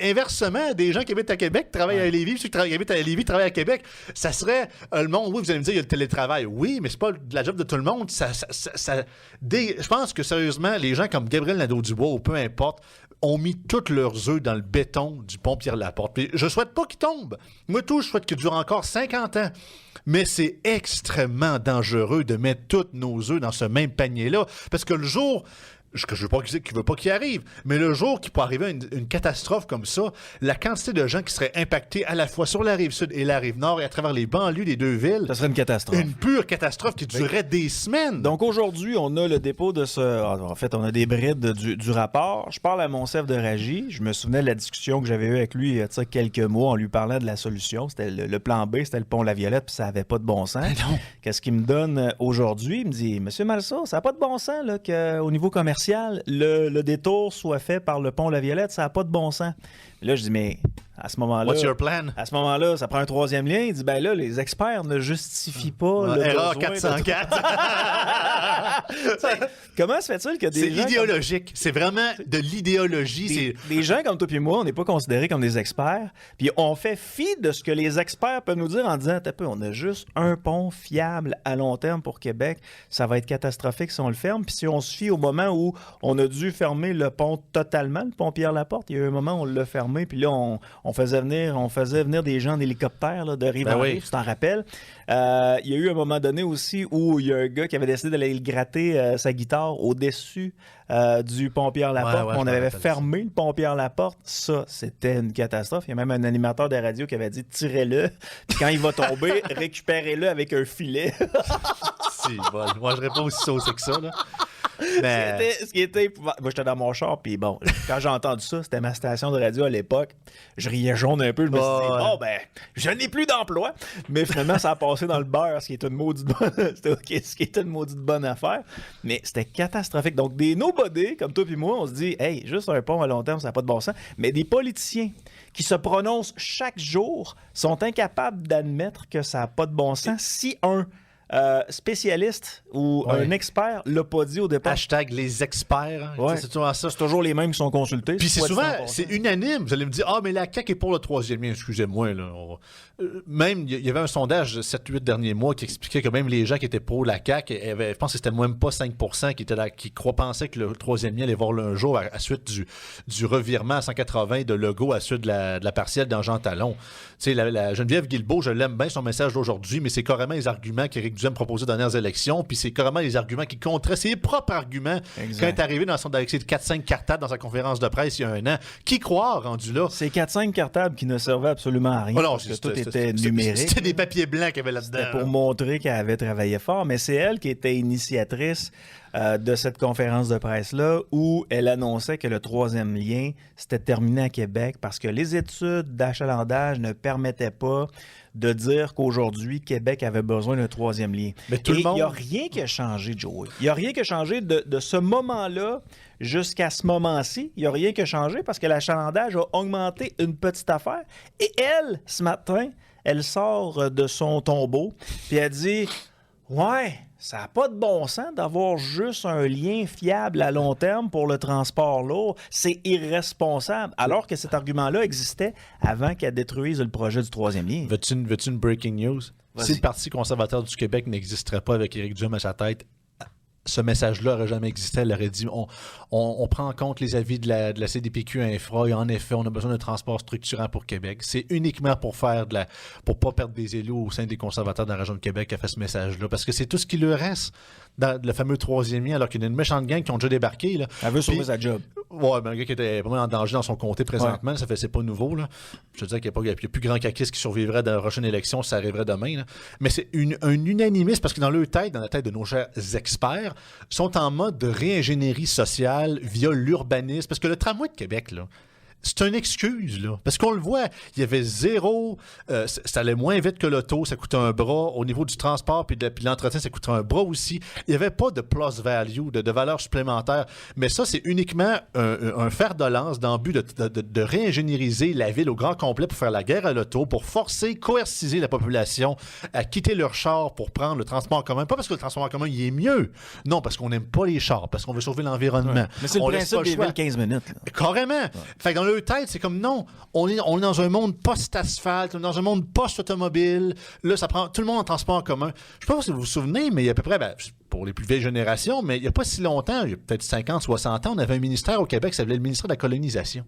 Speaker 2: Inversement, des gens qui habitent à Québec travaillent à Lévis, ceux qui habitent à Lévis travaillent à Québec. Ça serait le monde, oui, vous allez me dire, il y a le télétravail. Oui, mais c'est pas de la job de tout le monde. Je pense que, sérieusement, les gens comme Gabriel Nadeau-Dubois, ou peu importe, ont mis tous leurs œufs dans le béton du pont Pierre-Laporte. Puis je souhaite pas qu'il tombe. Moi, je souhaite qu'il dure encore 50 ans. Mais c'est extrêmement dangereux de mettre tous nos œufs dans ce même panier-là. Parce que le jour... je ne veux pas qu'il ne veut pas qu'il arrive, mais le jour qu'il peut arriver une catastrophe comme ça, la quantité de gens qui seraient impactés à la fois sur la Rive-Sud et la Rive-Nord et à travers les banlieues des deux villes...
Speaker 1: ça serait une catastrophe.
Speaker 2: Une pure catastrophe qui durerait des semaines.
Speaker 1: Donc aujourd'hui, on a le dépôt de ce... En fait, on a des brides du rapport. Je parle à Monsef de Ragy. Je me souvenais de la discussion que j'avais eue avec lui il y a quelques mois en lui parlant de la solution. C'était le plan B, c'était le pont La Violette, puis ça n'avait pas de bon sens. Qu'est-ce qu'il me donne aujourd'hui? Il me dit, « Monsieur Malsaut, ça n'a pas de bon sens là, qu'au niveau commercial, le détour soit fait par le pont La Violette, ça n'a pas de bon sens. » Là, je dis, mais à ce moment-là...
Speaker 2: What's your plan?
Speaker 1: À ce moment-là, ça prend un troisième lien. Il dit, ben là, les experts ne justifient pas le
Speaker 2: erreur
Speaker 1: besoin
Speaker 2: 404.
Speaker 1: Comment se fait-il que des gens...
Speaker 2: C'est idéologique. C'est vraiment de l'idéologie.
Speaker 1: Des gens comme toi et moi, on n'est pas considérés comme des experts. Puis on fait fi de ce que les experts peuvent nous dire en disant, t'as peu, on a juste un pont fiable à long terme pour Québec. Ça va être catastrophique si on le ferme. Puis si on se fie au moment où on a dû fermer le pont totalement, le pont Pierre-Laporte, il y a eu un moment où on l'a fermé. Puis là, on faisait venir des gens en hélicoptère là, de rive en rive, tu t'en rappelles. Il y a eu un moment donné aussi où il y a un gars qui avait décidé d'aller gratter sa guitare au-dessus du pont Pierre-Laporte. On avait fermé le pont Pierre-Laporte. Ça, c'était une catastrophe. Il y a même un animateur de radio qui avait dit « tirez-le, puis quand il va tomber, récupérez-le avec un filet. »
Speaker 2: Si, bon, moi, je serais pas aussi saucé que ça, là.
Speaker 1: Mais... Ce qui était moi, j'étais dans mon char, puis bon, quand j'ai entendu ça, c'était ma station de radio à l'époque. Je riais jaune un peu. Je me suis dit, bon, ben, je n'ai plus d'emploi. Mais finalement, ça a passé dans le beurre, ce qui est une maudite bonne affaire. Mais c'était catastrophique. Donc, des nobody, comme toi et moi, on se dit, hey, juste un pont à long terme, ça n'a pas de bon sens. Mais des politiciens qui se prononcent chaque jour sont incapables d'admettre que ça n'a pas de bon sens si un spécialiste ou un expert l'a pas dit au départ.
Speaker 2: Hashtag les experts. Hein.
Speaker 1: Ouais. C'est toujours les mêmes qui sont consultés.
Speaker 2: Puis c'est souvent, c'est unanime. Vous allez me dire, mais la CAQ est pour le troisième lien. Excusez-moi. Là. Même, il y avait un sondage de 7-8 derniers mois qui expliquait que même les gens qui étaient pour la CAQ, je pense que c'était même pas 5% qui pensaient que le troisième lien allait voir un jour à suite du revirement à 180 de Legault à suite de la partielle dans Jean Talon. Tu sais, la Geneviève Guilbeault, je l'aime bien son message d'aujourd'hui, mais c'est carrément les arguments qu'Éric Duhem proposait dans les dernières élections, puis c'est carrément les arguments qui contraient ses propres arguments. Exact. Quand il est arrivé avec ses 4-5 cartables dans sa conférence de presse il y a un an. Qui croit rendu là?
Speaker 1: C'est 4-5 cartables qui ne servaient absolument à rien.
Speaker 2: Non,
Speaker 1: parce que tout était numérique.
Speaker 2: C'était des papiers blancs qu'il y avait là-dedans.
Speaker 1: C'était pour montrer qu'elle avait travaillé fort, mais c'est elle qui était initiatrice de cette conférence de presse-là où elle annonçait que le troisième lien, c'était terminé à Québec parce que les études d'achalandage ne permettaient pas de dire qu'aujourd'hui, Québec avait besoin d'un troisième lien.
Speaker 2: Mais tout le monde...
Speaker 1: il n'y a rien qui a changé, Joey. Il n'y a rien qui a changé de ce moment-là jusqu'à ce moment-ci. Il n'y a rien qui a changé parce que l'achalandage a augmenté une petite affaire. Et elle, ce matin, elle sort de son tombeau puis elle dit « Ouais, ça n'a pas de bon sens d'avoir juste un lien fiable à long terme pour le transport lourd. C'est irresponsable. » Alors que cet argument-là existait avant qu'elle détruise le projet du troisième lien.
Speaker 2: Veux-tu une breaking news? Si le Parti conservateur du Québec n'existerait pas avec Éric Duhem à sa tête, ce message-là n'aurait jamais existé. Elle aurait dit on prend en compte les avis de la CDPQ Infra et en effet, on a besoin d'un transport structurant pour Québec. C'est uniquement pour pour pas perdre des élus au sein des conservateurs de la région de Québec qui a fait ce message-là. Parce que c'est tout ce qui leur reste dans le fameux troisième lien, alors qu'il y a une méchante gang qui ont déjà débarqué. Là.
Speaker 1: Elle veut sauver sa job.
Speaker 2: Ouais, un gars qui était vraiment en danger dans son comté présentement, c'est pas nouveau. Là. Je veux dire qu'il n'y a plus grand caquiste qui survivrait dans la prochaine élection si ça arriverait demain. Là. Mais c'est un unanimisme parce que dans leur tête, dans la tête de nos chers experts, sont en mode de réingénierie sociale via l'urbanisme. Parce que le tramway de Québec, là, c'est une excuse, là. Parce qu'on le voit, il y avait zéro... ça allait moins vite que l'auto, ça coûtait un bras. Au niveau du transport puis de l'entretien, ça coûtait un bras aussi. Il n'y avait pas de plus value, de valeur supplémentaire. Mais ça, c'est uniquement un fer de lance dans le but de réingénieriser la ville au grand complet pour faire la guerre à l'auto, pour coerciser la population à quitter leur char pour prendre le transport en commun. Pas parce que le transport en commun, il est mieux. Non, parce qu'on n'aime pas les chars, parce qu'on veut sauver l'environnement. Ouais.
Speaker 1: Mais c'est le principe des villes 15 minutes. Là.
Speaker 2: Carrément. Ouais. Fait que dans leur tête, c'est comme non, on est dans un monde post-asphalte, on est dans un monde post-automobile. Là, ça prend tout le monde en transport en commun. Je ne sais pas si vous vous souvenez, mais il y a à peu près, pour les plus vieilles générations, mais il n'y a pas si longtemps, il y a peut-être 50, 60 ans, on avait un ministère au Québec qui s'appelait le ministère de la colonisation.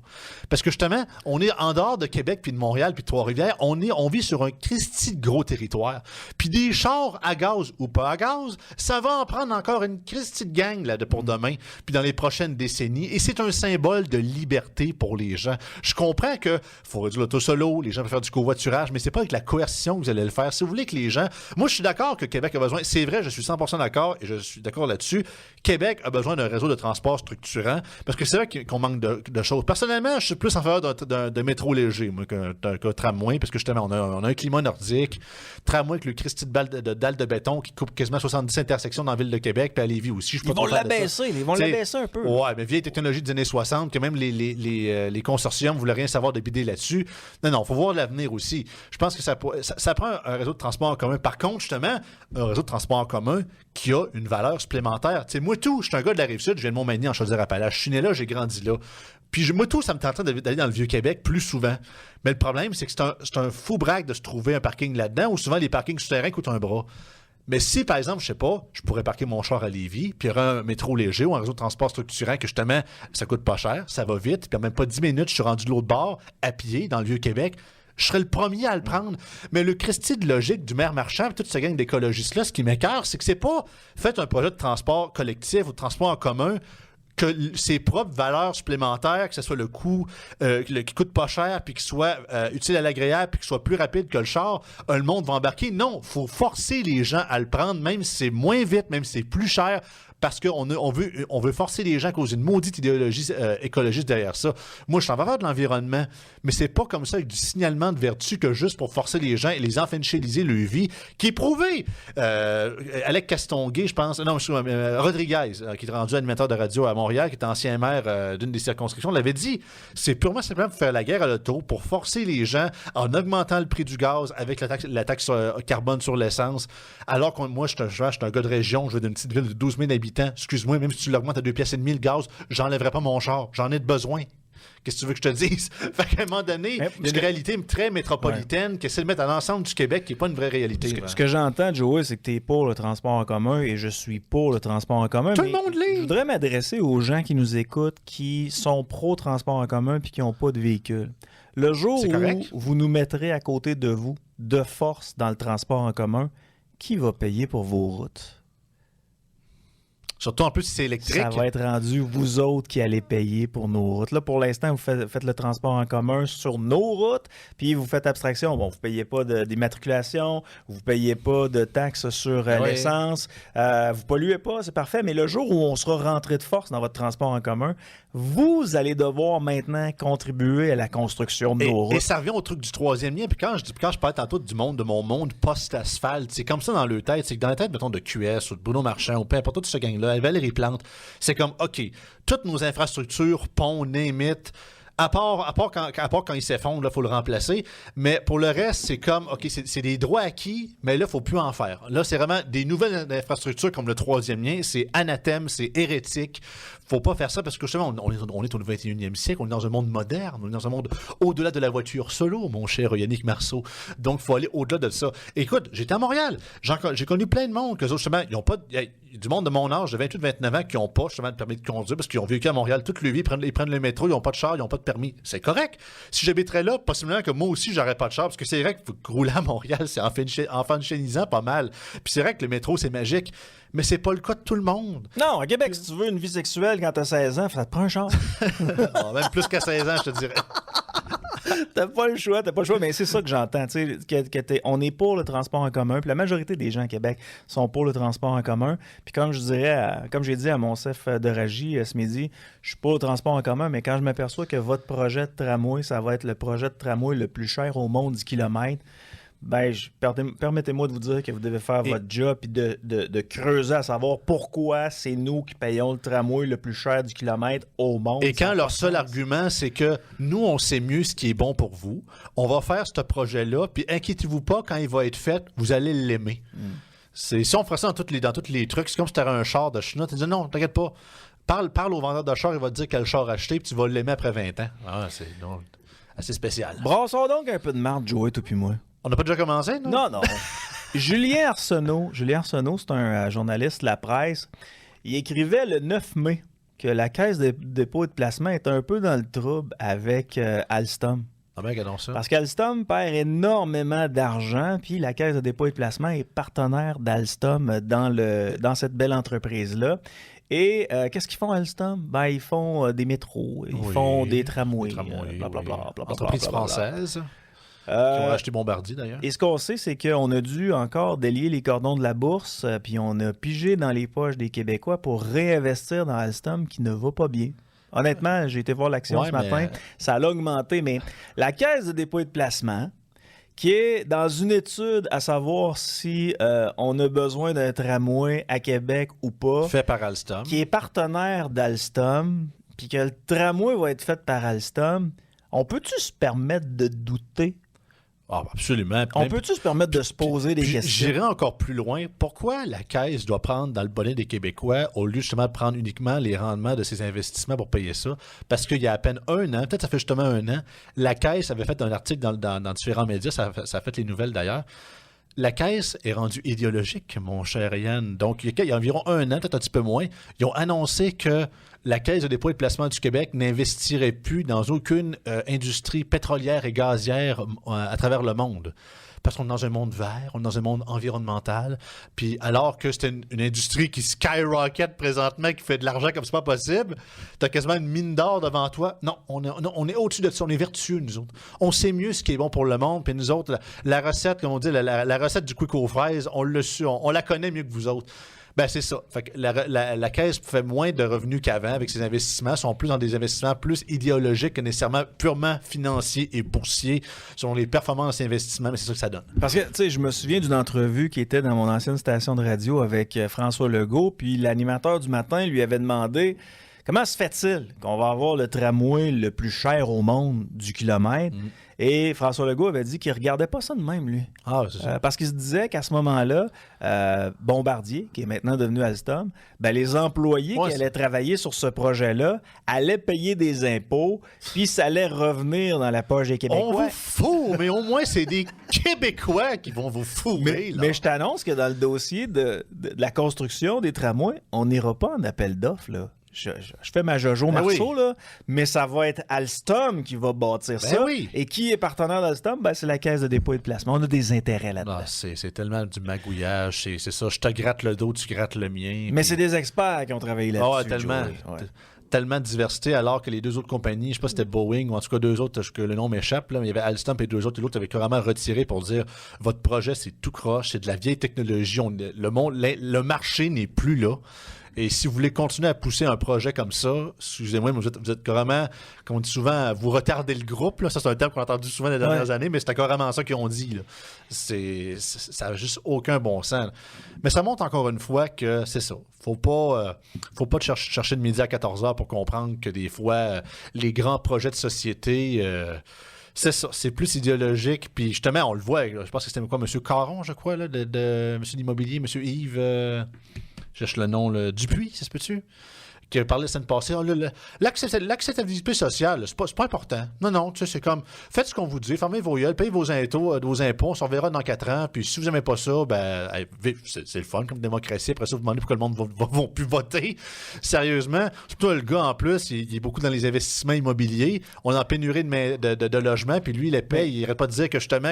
Speaker 2: Parce que justement, on est en dehors de Québec, puis de Montréal, puis de Trois-Rivières, on vit sur un Christi de gros territoire. Puis des chars à gaz ou pas à gaz, ça va en prendre encore une Christi de gang là, pour demain, puis dans les prochaines décennies. Et c'est un symbole de liberté pour les gens. Je comprends qu'il faut réduire l'auto-solo, les gens peuvent faire du covoiturage, mais c'est pas avec la coercition que vous allez le faire. Si vous voulez que les gens... Moi, je suis d'accord que Québec a besoin... C'est vrai, je suis 100% d'accord, et je suis d'accord là-dessus. Québec a besoin d'un réseau de transport structurant, parce que c'est vrai qu'on manque de choses. Personnellement, je suis plus en faveur d'un métro léger, moi, qu'un tramway, parce que justement, on a un climat nordique. Tramway avec le Christy de dalle de béton qui coupe quasiment 70 intersections dans la ville de Québec, puis à Lévis aussi.
Speaker 1: Ils vont l'abaisser un peu.
Speaker 2: Ouais, mais vieille technologie des années 60, que même les consortiums ne voulaient rien savoir de bider là-dessus. Non, il faut voir l'avenir aussi. Je pense que ça prend un réseau de transport en commun. Par contre, justement, un réseau de transport en commun qui a une valeur supplémentaire. Tu sais, moi, je suis un gars de la Rive-Sud, je viens de Montmagny en Chaudière-Appalaches. Je suis né là, j'ai grandi là. Puis moi, ça me tenterait d'aller dans le Vieux-Québec plus souvent. Mais le problème, c'est que c'est un fou braque de se trouver un parking là-dedans, où souvent les parkings souterrains coûtent un bras. Mais si, par exemple, je sais pas, je pourrais parquer mon char à Lévis, puis il y aurait un métro léger ou un réseau de transport structurant que, justement, ça coûte pas cher, ça va vite, puis en même pas 10 minutes, je suis rendu de l'autre bord, à pied, dans le Vieux-Québec. Je serais le premier à le prendre. Mais le Christy de logique du maire Marchand et toute cette gang d'écologistes-là, ce qui m'écœure, c'est que c'est pas faites un projet de transport collectif ou de transport en commun que ses propres valeurs supplémentaires, que ce soit le coût qui coûte pas cher, puis qu'il soit utile à l'agréable, puis qu'il soit plus rapide que le char, le monde va embarquer. Non, il faut forcer les gens à le prendre, même si c'est moins vite, même si c'est plus cher, parce qu'on veut forcer les gens à cause d'une maudite idéologie écologiste derrière ça. Moi, je suis en faveur de l'environnement, mais c'est pas comme ça avec du signalement de vertu que juste pour forcer les gens et les enfantiliser leur vie, qui est prouvé. Alec Castonguay, je pense, Rodriguez, qui est rendu animateur de radio à Montréal, qui est ancien maire d'une des circonscriptions, l'avait dit. C'est purement simplement pour faire la guerre à l'auto, pour forcer les gens en augmentant le prix du gaz avec la taxe carbone sur l'essence, alors que moi, je suis un gars de région, je veux d'une petite ville de 12 000 habitants. Excuse-moi, même si tu l'augmentes à 2,5 piastres le gaz, j'enlèverai pas mon char. J'en ai de besoin. Qu'est-ce que tu veux que je te dise? Fait qu'à un moment donné, il y a une réalité très métropolitaine qui essaie de mettre à l'ensemble du Québec qui n'est pas une vraie réalité.
Speaker 1: Ce que j'entends, Joey, c'est que tu es pour le transport en commun et je suis pour le transport en commun.
Speaker 2: Tout le monde l'est!
Speaker 1: Je voudrais m'adresser aux gens qui nous écoutent, qui sont pro-transport en commun et qui n'ont pas de véhicule. Le jour où vous nous mettrez à côté de vous, de force dans le transport en commun, qui va payer pour vos routes?
Speaker 2: Surtout en plus si c'est électrique.
Speaker 1: Ça va être rendu vous autres qui allez payer pour nos routes. Là, pour l'instant, vous faites le transport en commun sur nos routes, puis vous faites abstraction. Bon, vous ne payez pas d'immatriculation, vous ne payez pas de taxes sur l'essence, vous ne polluez pas, c'est parfait. Mais le jour où on sera rentré de force dans votre transport en commun, vous allez devoir maintenant contribuer à la construction de nos routes.
Speaker 2: Et ça revient au truc du troisième lien. Puis quand je parle tantôt du monde, de mon monde post-asphalte, c'est comme ça dans leur tête. C'est que dans la tête, mettons, de QS ou de Bruno Marchand ou peu importe toute ce gang-là, Valérie Plante, c'est comme, OK, toutes nos infrastructures, ponts, name it, à part quand il s'effondre, il faut le remplacer. Mais pour le reste, c'est comme, OK, c'est des droits acquis, mais là, il ne faut plus en faire. Là, c'est vraiment des nouvelles infrastructures comme le troisième lien. C'est anathème, c'est hérétique. Il ne faut pas faire ça parce que justement, on est au 21e siècle, on est dans un monde moderne, on est dans un monde au-delà de la voiture solo, mon cher Yannick Marceau. Donc, il faut aller au-delà de ça. Écoute, j'étais à Montréal. J'ai connu plein de monde que justement, ils n'ont pas... y a du monde de mon âge, de 28-29 ans, qui n'ont pas justement de permis de conduire parce qu'ils ont vécu à Montréal toute leur vie, ils prennent le métro, ils n'ont pas de char, ils n'ont pas de permis. C'est correct. Si j'habiterais là, possiblement que moi aussi, j'aurais pas de char, parce que c'est vrai que rouler à Montréal, c'est enfantinisant pas mal. Puis c'est vrai que le métro, c'est magique. Mais c'est pas le cas de tout le monde.
Speaker 1: Non, à Québec, si tu veux une vie sexuelle quand t'as 16 ans, ça te prend un char.
Speaker 2: Non, même plus qu'à 16 ans, je te dirais.
Speaker 1: T'as pas le choix. Mais c'est ça que j'entends. On est pour le transport en commun. Puis la majorité des gens à Québec sont pour le transport en commun. Puis comme j'ai dit à mon chef de régie ce midi, je suis pour le transport en commun, mais quand je m'aperçois que votre projet de tramway, ça va être le projet de tramway le plus cher au monde du kilomètre, ben, permettez-moi de vous dire que vous devez faire votre job et de creuser à savoir pourquoi c'est nous qui payons le tramway le plus cher du kilomètre au monde.
Speaker 2: Et quand leur seul argument, c'est que nous, on sait mieux ce qui est bon pour vous, on va faire ce projet-là, puis inquiétez-vous pas, quand il va être fait, vous allez l'aimer. Si on ferait ça dans tous les trucs, c'est comme si tu avais un char de Chinois, tu dis non, t'inquiète pas, parle au vendeur de char, il va te dire quel char acheter, puis tu vas l'aimer après 20 ans. Ah, c'est donc assez spécial.
Speaker 1: Brassons donc un peu de marde, Joey, toi puis moi.
Speaker 2: On n'a pas déjà commencé, non?
Speaker 1: Non. Julien Arsenault, c'est un journaliste de la presse. Il écrivait le 9 mai que la Caisse de dépôt et de placement est un peu dans le trouble avec Alstom.
Speaker 2: Ah ben, regardons ça.
Speaker 1: Parce qu'Alstom perd énormément d'argent, puis la Caisse de dépôt et de placement est partenaire d'Alstom dans cette belle entreprise-là. Et qu'est-ce qu'ils font, Alstom? Ben, ils font des métros, ils font des tramways, blablabla.
Speaker 2: Entreprise française. Qui ont acheté Bombardier, d'ailleurs.
Speaker 1: Et ce qu'on sait, c'est qu'on a dû encore délier les cordons de la bourse, puis on a pigé dans les poches des Québécois pour réinvestir dans Alstom qui ne va pas bien. Honnêtement, j'ai été voir l'action ce matin. Ça a augmenté, mais la Caisse de dépôt et de placement, qui est dans une étude à savoir si on a besoin d'un tramway à Québec ou pas.
Speaker 2: Fait par Alstom.
Speaker 1: Qui est partenaire d'Alstom, puis que le tramway va être fait par Alstom. On peut-tu se permettre de douter?
Speaker 2: Ah, absolument.
Speaker 1: On peut-tu se permettre de se poser des questions?
Speaker 2: J'irai encore plus loin. Pourquoi la Caisse doit prendre dans le bonnet des Québécois au lieu justement de prendre uniquement les rendements de ses investissements pour payer ça? Parce qu'il y a à peine un an, peut-être ça fait justement un an, la Caisse avait fait un article dans différents médias, ça a fait les nouvelles d'ailleurs. La Caisse est rendue idéologique, mon cher Yann. Donc, il y a environ un an, peut-être un petit peu moins, ils ont annoncé que la Caisse de dépôt et de placement du Québec n'investirait plus dans aucune industrie pétrolière et gazière à travers le monde. Parce qu'on est dans un monde vert, on est dans un monde environnemental. Puis alors que c'est une industrie qui skyrocket présentement, qui fait de l'argent comme c'est pas possible, tu as quasiment une mine d'or devant toi. Non, on est au-dessus de ça. On est vertueux, nous autres. On sait mieux ce qui est bon pour le monde. Puis nous autres, la recette, comme on dit, la recette du quick aux fraises, on l'a su, on la connaît mieux que vous autres. Ben, c'est ça. Fait que la Caisse fait moins de revenus qu'avant avec ses investissements. Sont plus dans des investissements plus idéologiques que nécessairement purement financiers et boursiers selon les performances d'investissement. Mais c'est ça que ça donne.
Speaker 1: Parce que, tu sais, je me souviens d'une entrevue qui était dans mon ancienne station de radio avec François Legault. Puis l'animateur du matin lui avait demandé comment se fait-il qu'on va avoir le tramway le plus cher au monde du kilomètre? Et François Legault avait dit qu'il ne regardait pas ça de même, lui.
Speaker 2: Ah, c'est ça.
Speaker 1: Parce qu'il se disait qu'à ce moment-là, Bombardier, qui est maintenant devenu Alstom, ben, les employés qui allaient travailler sur ce projet-là allaient payer des impôts, puis ça allait revenir dans la poche des Québécois.
Speaker 2: On vous fout, mais au moins, c'est des Québécois qui vont vous fourrer.
Speaker 1: Mais je t'annonce que dans le dossier de la construction des tramways, on n'ira pas en appel d'offres, là. Je fais ma Jojo Marceau, là, mais ça va être Alstom qui va bâtir ça.
Speaker 2: Oui.
Speaker 1: Et qui est partenaire d'Alstom? Ben, c'est la Caisse de dépôt et de placement. On a des intérêts là-dedans.
Speaker 2: Ah, c'est tellement du magouillage. C'est ça. Je te gratte le dos, tu grattes le mien.
Speaker 1: Mais c'est des experts qui ont travaillé là-dessus.
Speaker 2: Tellement. Tellement de diversité, alors que les deux autres compagnies, je ne sais pas si c'était Boeing ou en tout cas deux autres, que le nom m'échappe, là, mais il y avait Alstom et deux autres, et l'autre avait carrément retiré pour dire votre projet, c'est tout croche, c'est de la vieille technologie, le marché n'est plus là. Et si vous voulez continuer à pousser un projet comme ça, excusez-moi, mais vous êtes carrément, comme on dit souvent, vous retardez le groupe. Là. Ça, c'est un terme qu'on a entendu souvent les dernières années, mais c'était carrément ça qu'ils ont dit. Là. Ça n'a juste aucun bon sens. Là. Mais ça montre encore une fois que c'est ça. Faut pas chercher le midi à 14h pour comprendre que des fois, les grands projets de société... c'est ça, c'est plus idéologique. Puis justement, on le voit, je pense que c'était quoi, M. Caron, je crois, là, de M. l'immobilier, M. Yves... cherche le nom, Dupuis, ça se peut-tu? qui a parlé la semaine passée, l'acceptabilité sociale, c'est pas important. Non, tu sais, c'est comme, faites ce qu'on vous dit, fermez vos gueules, payez vos impôts, on se reverra dans 4 ans, puis si vous n'aimez pas ça, ben, c'est le fun comme démocratie. Après ça, vous demandez pourquoi le monde va plus voter. Sérieusement, surtout le gars, en plus, il est beaucoup dans les investissements immobiliers. On est en pénurie de logements, puis lui, il les paye. Il n'arrête pas de dire que justement,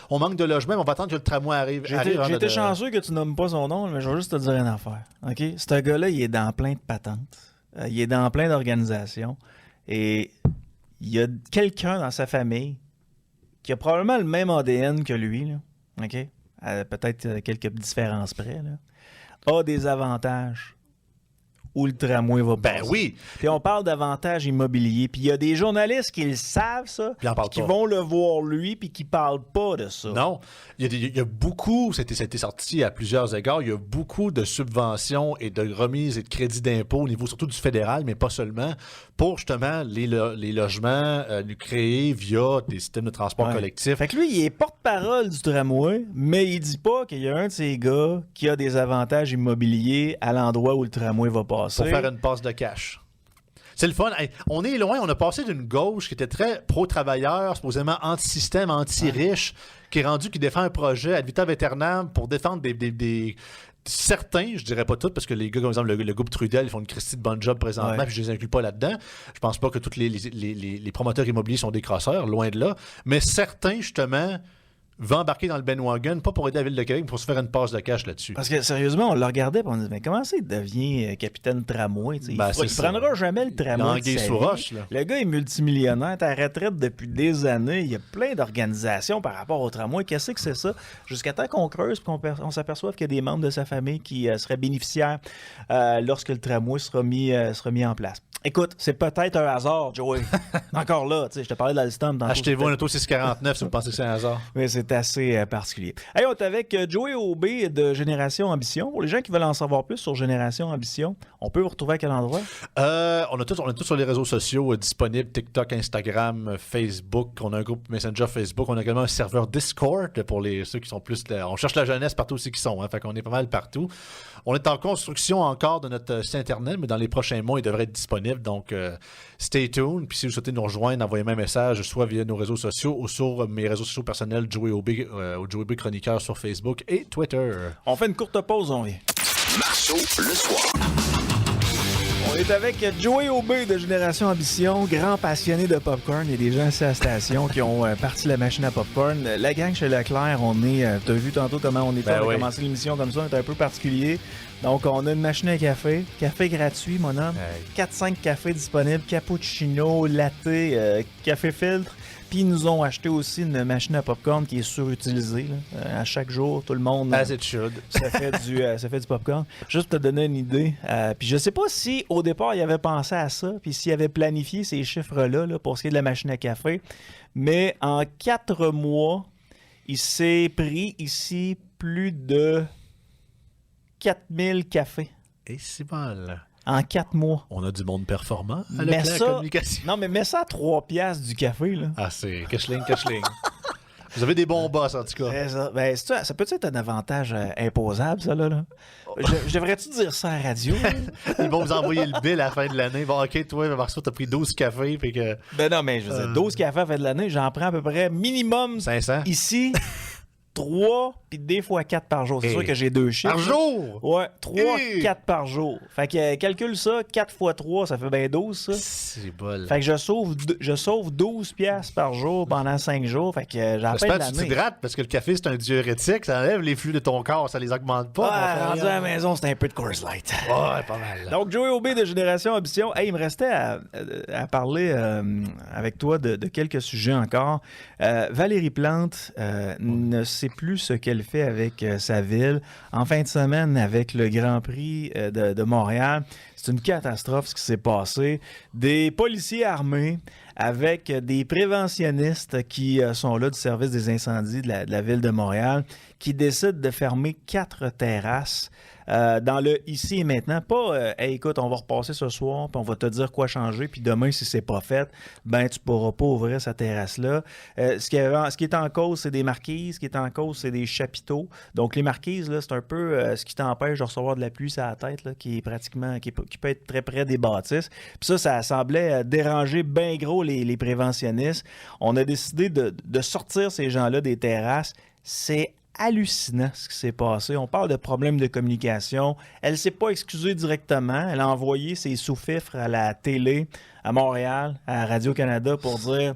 Speaker 2: on manque de logements, mais on va attendre que le tramway arrive.
Speaker 1: J'ai été chanceux que tu nommes pas son nom, mais je vais juste te dire une affaire. OK? Ce gars-là, il est dans plein de patentes. Il est dans plein d'organisations. Et il y a quelqu'un dans sa famille qui a probablement le même ADN que lui, là. OK? Peut-être quelques différences près, là. A des avantages où le tramway va passer.
Speaker 2: Ben oui!
Speaker 1: Puis on parle d'avantages immobiliers. Puis il y a des journalistes qui le savent, ça, qui vont le voir lui, puis qui parlent pas de ça.
Speaker 2: Non. Il y a beaucoup, c'était sorti à plusieurs égards, il y a beaucoup de subventions et de remises et de crédits d'impôt au niveau surtout du fédéral, mais pas seulement, pour justement les logements créés via des systèmes de transport collectif.
Speaker 1: Fait que lui, il est porte-parole du tramway, mais il dit pas qu'il y a un de ces gars qui a des avantages immobiliers à l'endroit où le tramway va passer.
Speaker 2: Pour faire une passe de cash. C'est le fun. Hey, on est loin. On a passé d'une gauche qui était très pro-travailleur, supposément anti-système, anti-riche, qui est rendu qui défend un projet ad vitam aeternam pour défendre des certains, je dirais pas tous, parce que les gars, comme exemple, le groupe Trudel, ils font une Christie de bonne job présentement, puis je les inclus pas là-dedans. Je pense pas que tous les promoteurs immobiliers sont des crosseurs, loin de là. Mais certains, justement, va embarquer dans le bandwagon, pas pour aider la Ville de Québec, mais pour se faire une passe de cash là-dessus.
Speaker 1: Parce que, sérieusement, on le regardait et on disait, mais comment ça, il devient capitaine tramway? Il prendra jamais le tramway. Le gars est multimillionnaire, est à la retraite depuis des années. Il y a plein d'organisations par rapport au tramway. Qu'est-ce que c'est ça? Jusqu'à temps qu'on creuse et qu'on s'aperçoive qu'il y a des membres de sa famille qui seraient bénéficiaires lorsque le tramway sera mis en place. Écoute, c'est peut-être un hasard, Joey. Encore là, je te parlais d'Alstom.
Speaker 2: Achetez-vous un auto 649 si vous pensez que c'est un hasard.
Speaker 1: Mais c'est assez particulier. Hey, on est avec Joey Aubé de Génération Ambition. Pour les gens qui veulent en savoir plus sur Génération Ambition, on peut vous retrouver à quel endroit?
Speaker 2: On est tous sur les réseaux sociaux disponibles, TikTok, Instagram, Facebook. On a un groupe Messenger Facebook. On a également un serveur Discord pour ceux qui sont plus... On cherche la jeunesse partout aussi qui sont. Fait qu'on est pas mal partout. On est en construction encore de notre site Internet, mais dans les prochains mois, il devrait être disponible. Donc, stay tuned. Puis si vous souhaitez nous rejoindre, envoyez-moi un message, soit via nos réseaux sociaux ou sur mes réseaux sociaux personnels, Joey Aubé, Joey Aubé Chroniqueur sur Facebook et Twitter.
Speaker 1: On fait une courte pause, on vient.
Speaker 3: Marceau, le soir.
Speaker 1: On est avec Joey Aubé de Génération Ambition, grand passionné de popcorn. Il y a des gens ici à la station qui ont parti la machine à popcorn. La gang chez Leclerc, on est... t'as vu tantôt comment on était? On a commencé l'émission comme ça, on est un peu particulier. Donc, on a une machine à café gratuit, mon homme. 4-5 cafés disponibles, cappuccino, latte, café filtre. Puis ils nous ont acheté aussi une machine à popcorn qui est surutilisée. À chaque jour, tout le monde
Speaker 2: As it should.
Speaker 1: ça fait du popcorn. Juste pour te donner une idée. Puis je sais pas si au départ, il avait pensé à ça, puis s'il avait planifié ces chiffres-là pour ce qui est de la machine à café. Mais en 4 mois, il s'est pris ici plus de 4000 cafés.
Speaker 2: Et c'est mal.
Speaker 1: En 4 mois.
Speaker 2: On a du monde performant à Leclerc Communication.
Speaker 1: Non, mais mets ça à 3 piastres du café, là.
Speaker 2: Ah, c'est cash-ling. Vous avez des bons boss, en tout cas.
Speaker 1: C'est ça. Ben, ça peut être un avantage imposable, ça, là. Je devrais-tu dire ça à la radio?
Speaker 2: Ils vont vous envoyer le bill à la fin de l'année. Bon, OK, toi, Marceau, t'as pris 12 cafés. Puis que...
Speaker 1: Ben non, mais je veux dire, 12 cafés à la fin de l'année, j'en prends à peu près minimum
Speaker 2: 500.
Speaker 1: Ici. 3, puis des fois 4 par jour. C'est sûr que j'ai 2 chiffres.
Speaker 2: Par jour?
Speaker 1: Ouais, 3, 4 par jour. Fait que calcule ça, 4 fois 3, ça fait bien 12, ça.
Speaker 2: C'est bol.
Speaker 1: Fait que je sauve 12 piastres par jour pendant 5 jours. Fait que j'en paye l'année.
Speaker 2: Tu t'hydrates parce que le café, c'est un diurétique. Ça enlève les flux de ton corps, ça les augmente pas.
Speaker 1: Ouais, rendu à la maison, c'est un peu de Coors Light.
Speaker 2: Ouais, pas mal.
Speaker 1: Donc, Joey Aubé de Génération Ambition. Hey, il me restait à parler avec toi de quelques sujets encore. Valérie Plante ne sait plus ce qu'elle fait avec sa ville. En fin de semaine, avec le Grand Prix de Montréal, c'est une catastrophe ce qui s'est passé. Des policiers armés avec des préventionnistes qui sont là du service des incendies de la Ville de Montréal qui décident de fermer 4 terrasses dans le ici et maintenant. Pas hey, écoute, on va repasser ce soir, puis on va te dire quoi changer, puis demain, si c'est pas fait, ben tu pourras pas ouvrir cette terrasse-là. Ce qui est en cause, c'est des marquises. Ce qui est en cause, c'est des chapiteaux. Donc, les marquises, là, c'est un peu ce qui t'empêche de recevoir de la pluie sur la tête, là, qui peut être très près des bâtisses. Puis ça semblait déranger bien gros les préventionnistes. On a décidé de sortir ces gens-là des terrasses. C'est hallucinant ce qui s'est passé. On parle de problèmes de communication. Elle ne s'est pas excusée directement. Elle a envoyé ses sous-fifres à la télé à Montréal, à Radio-Canada pour dire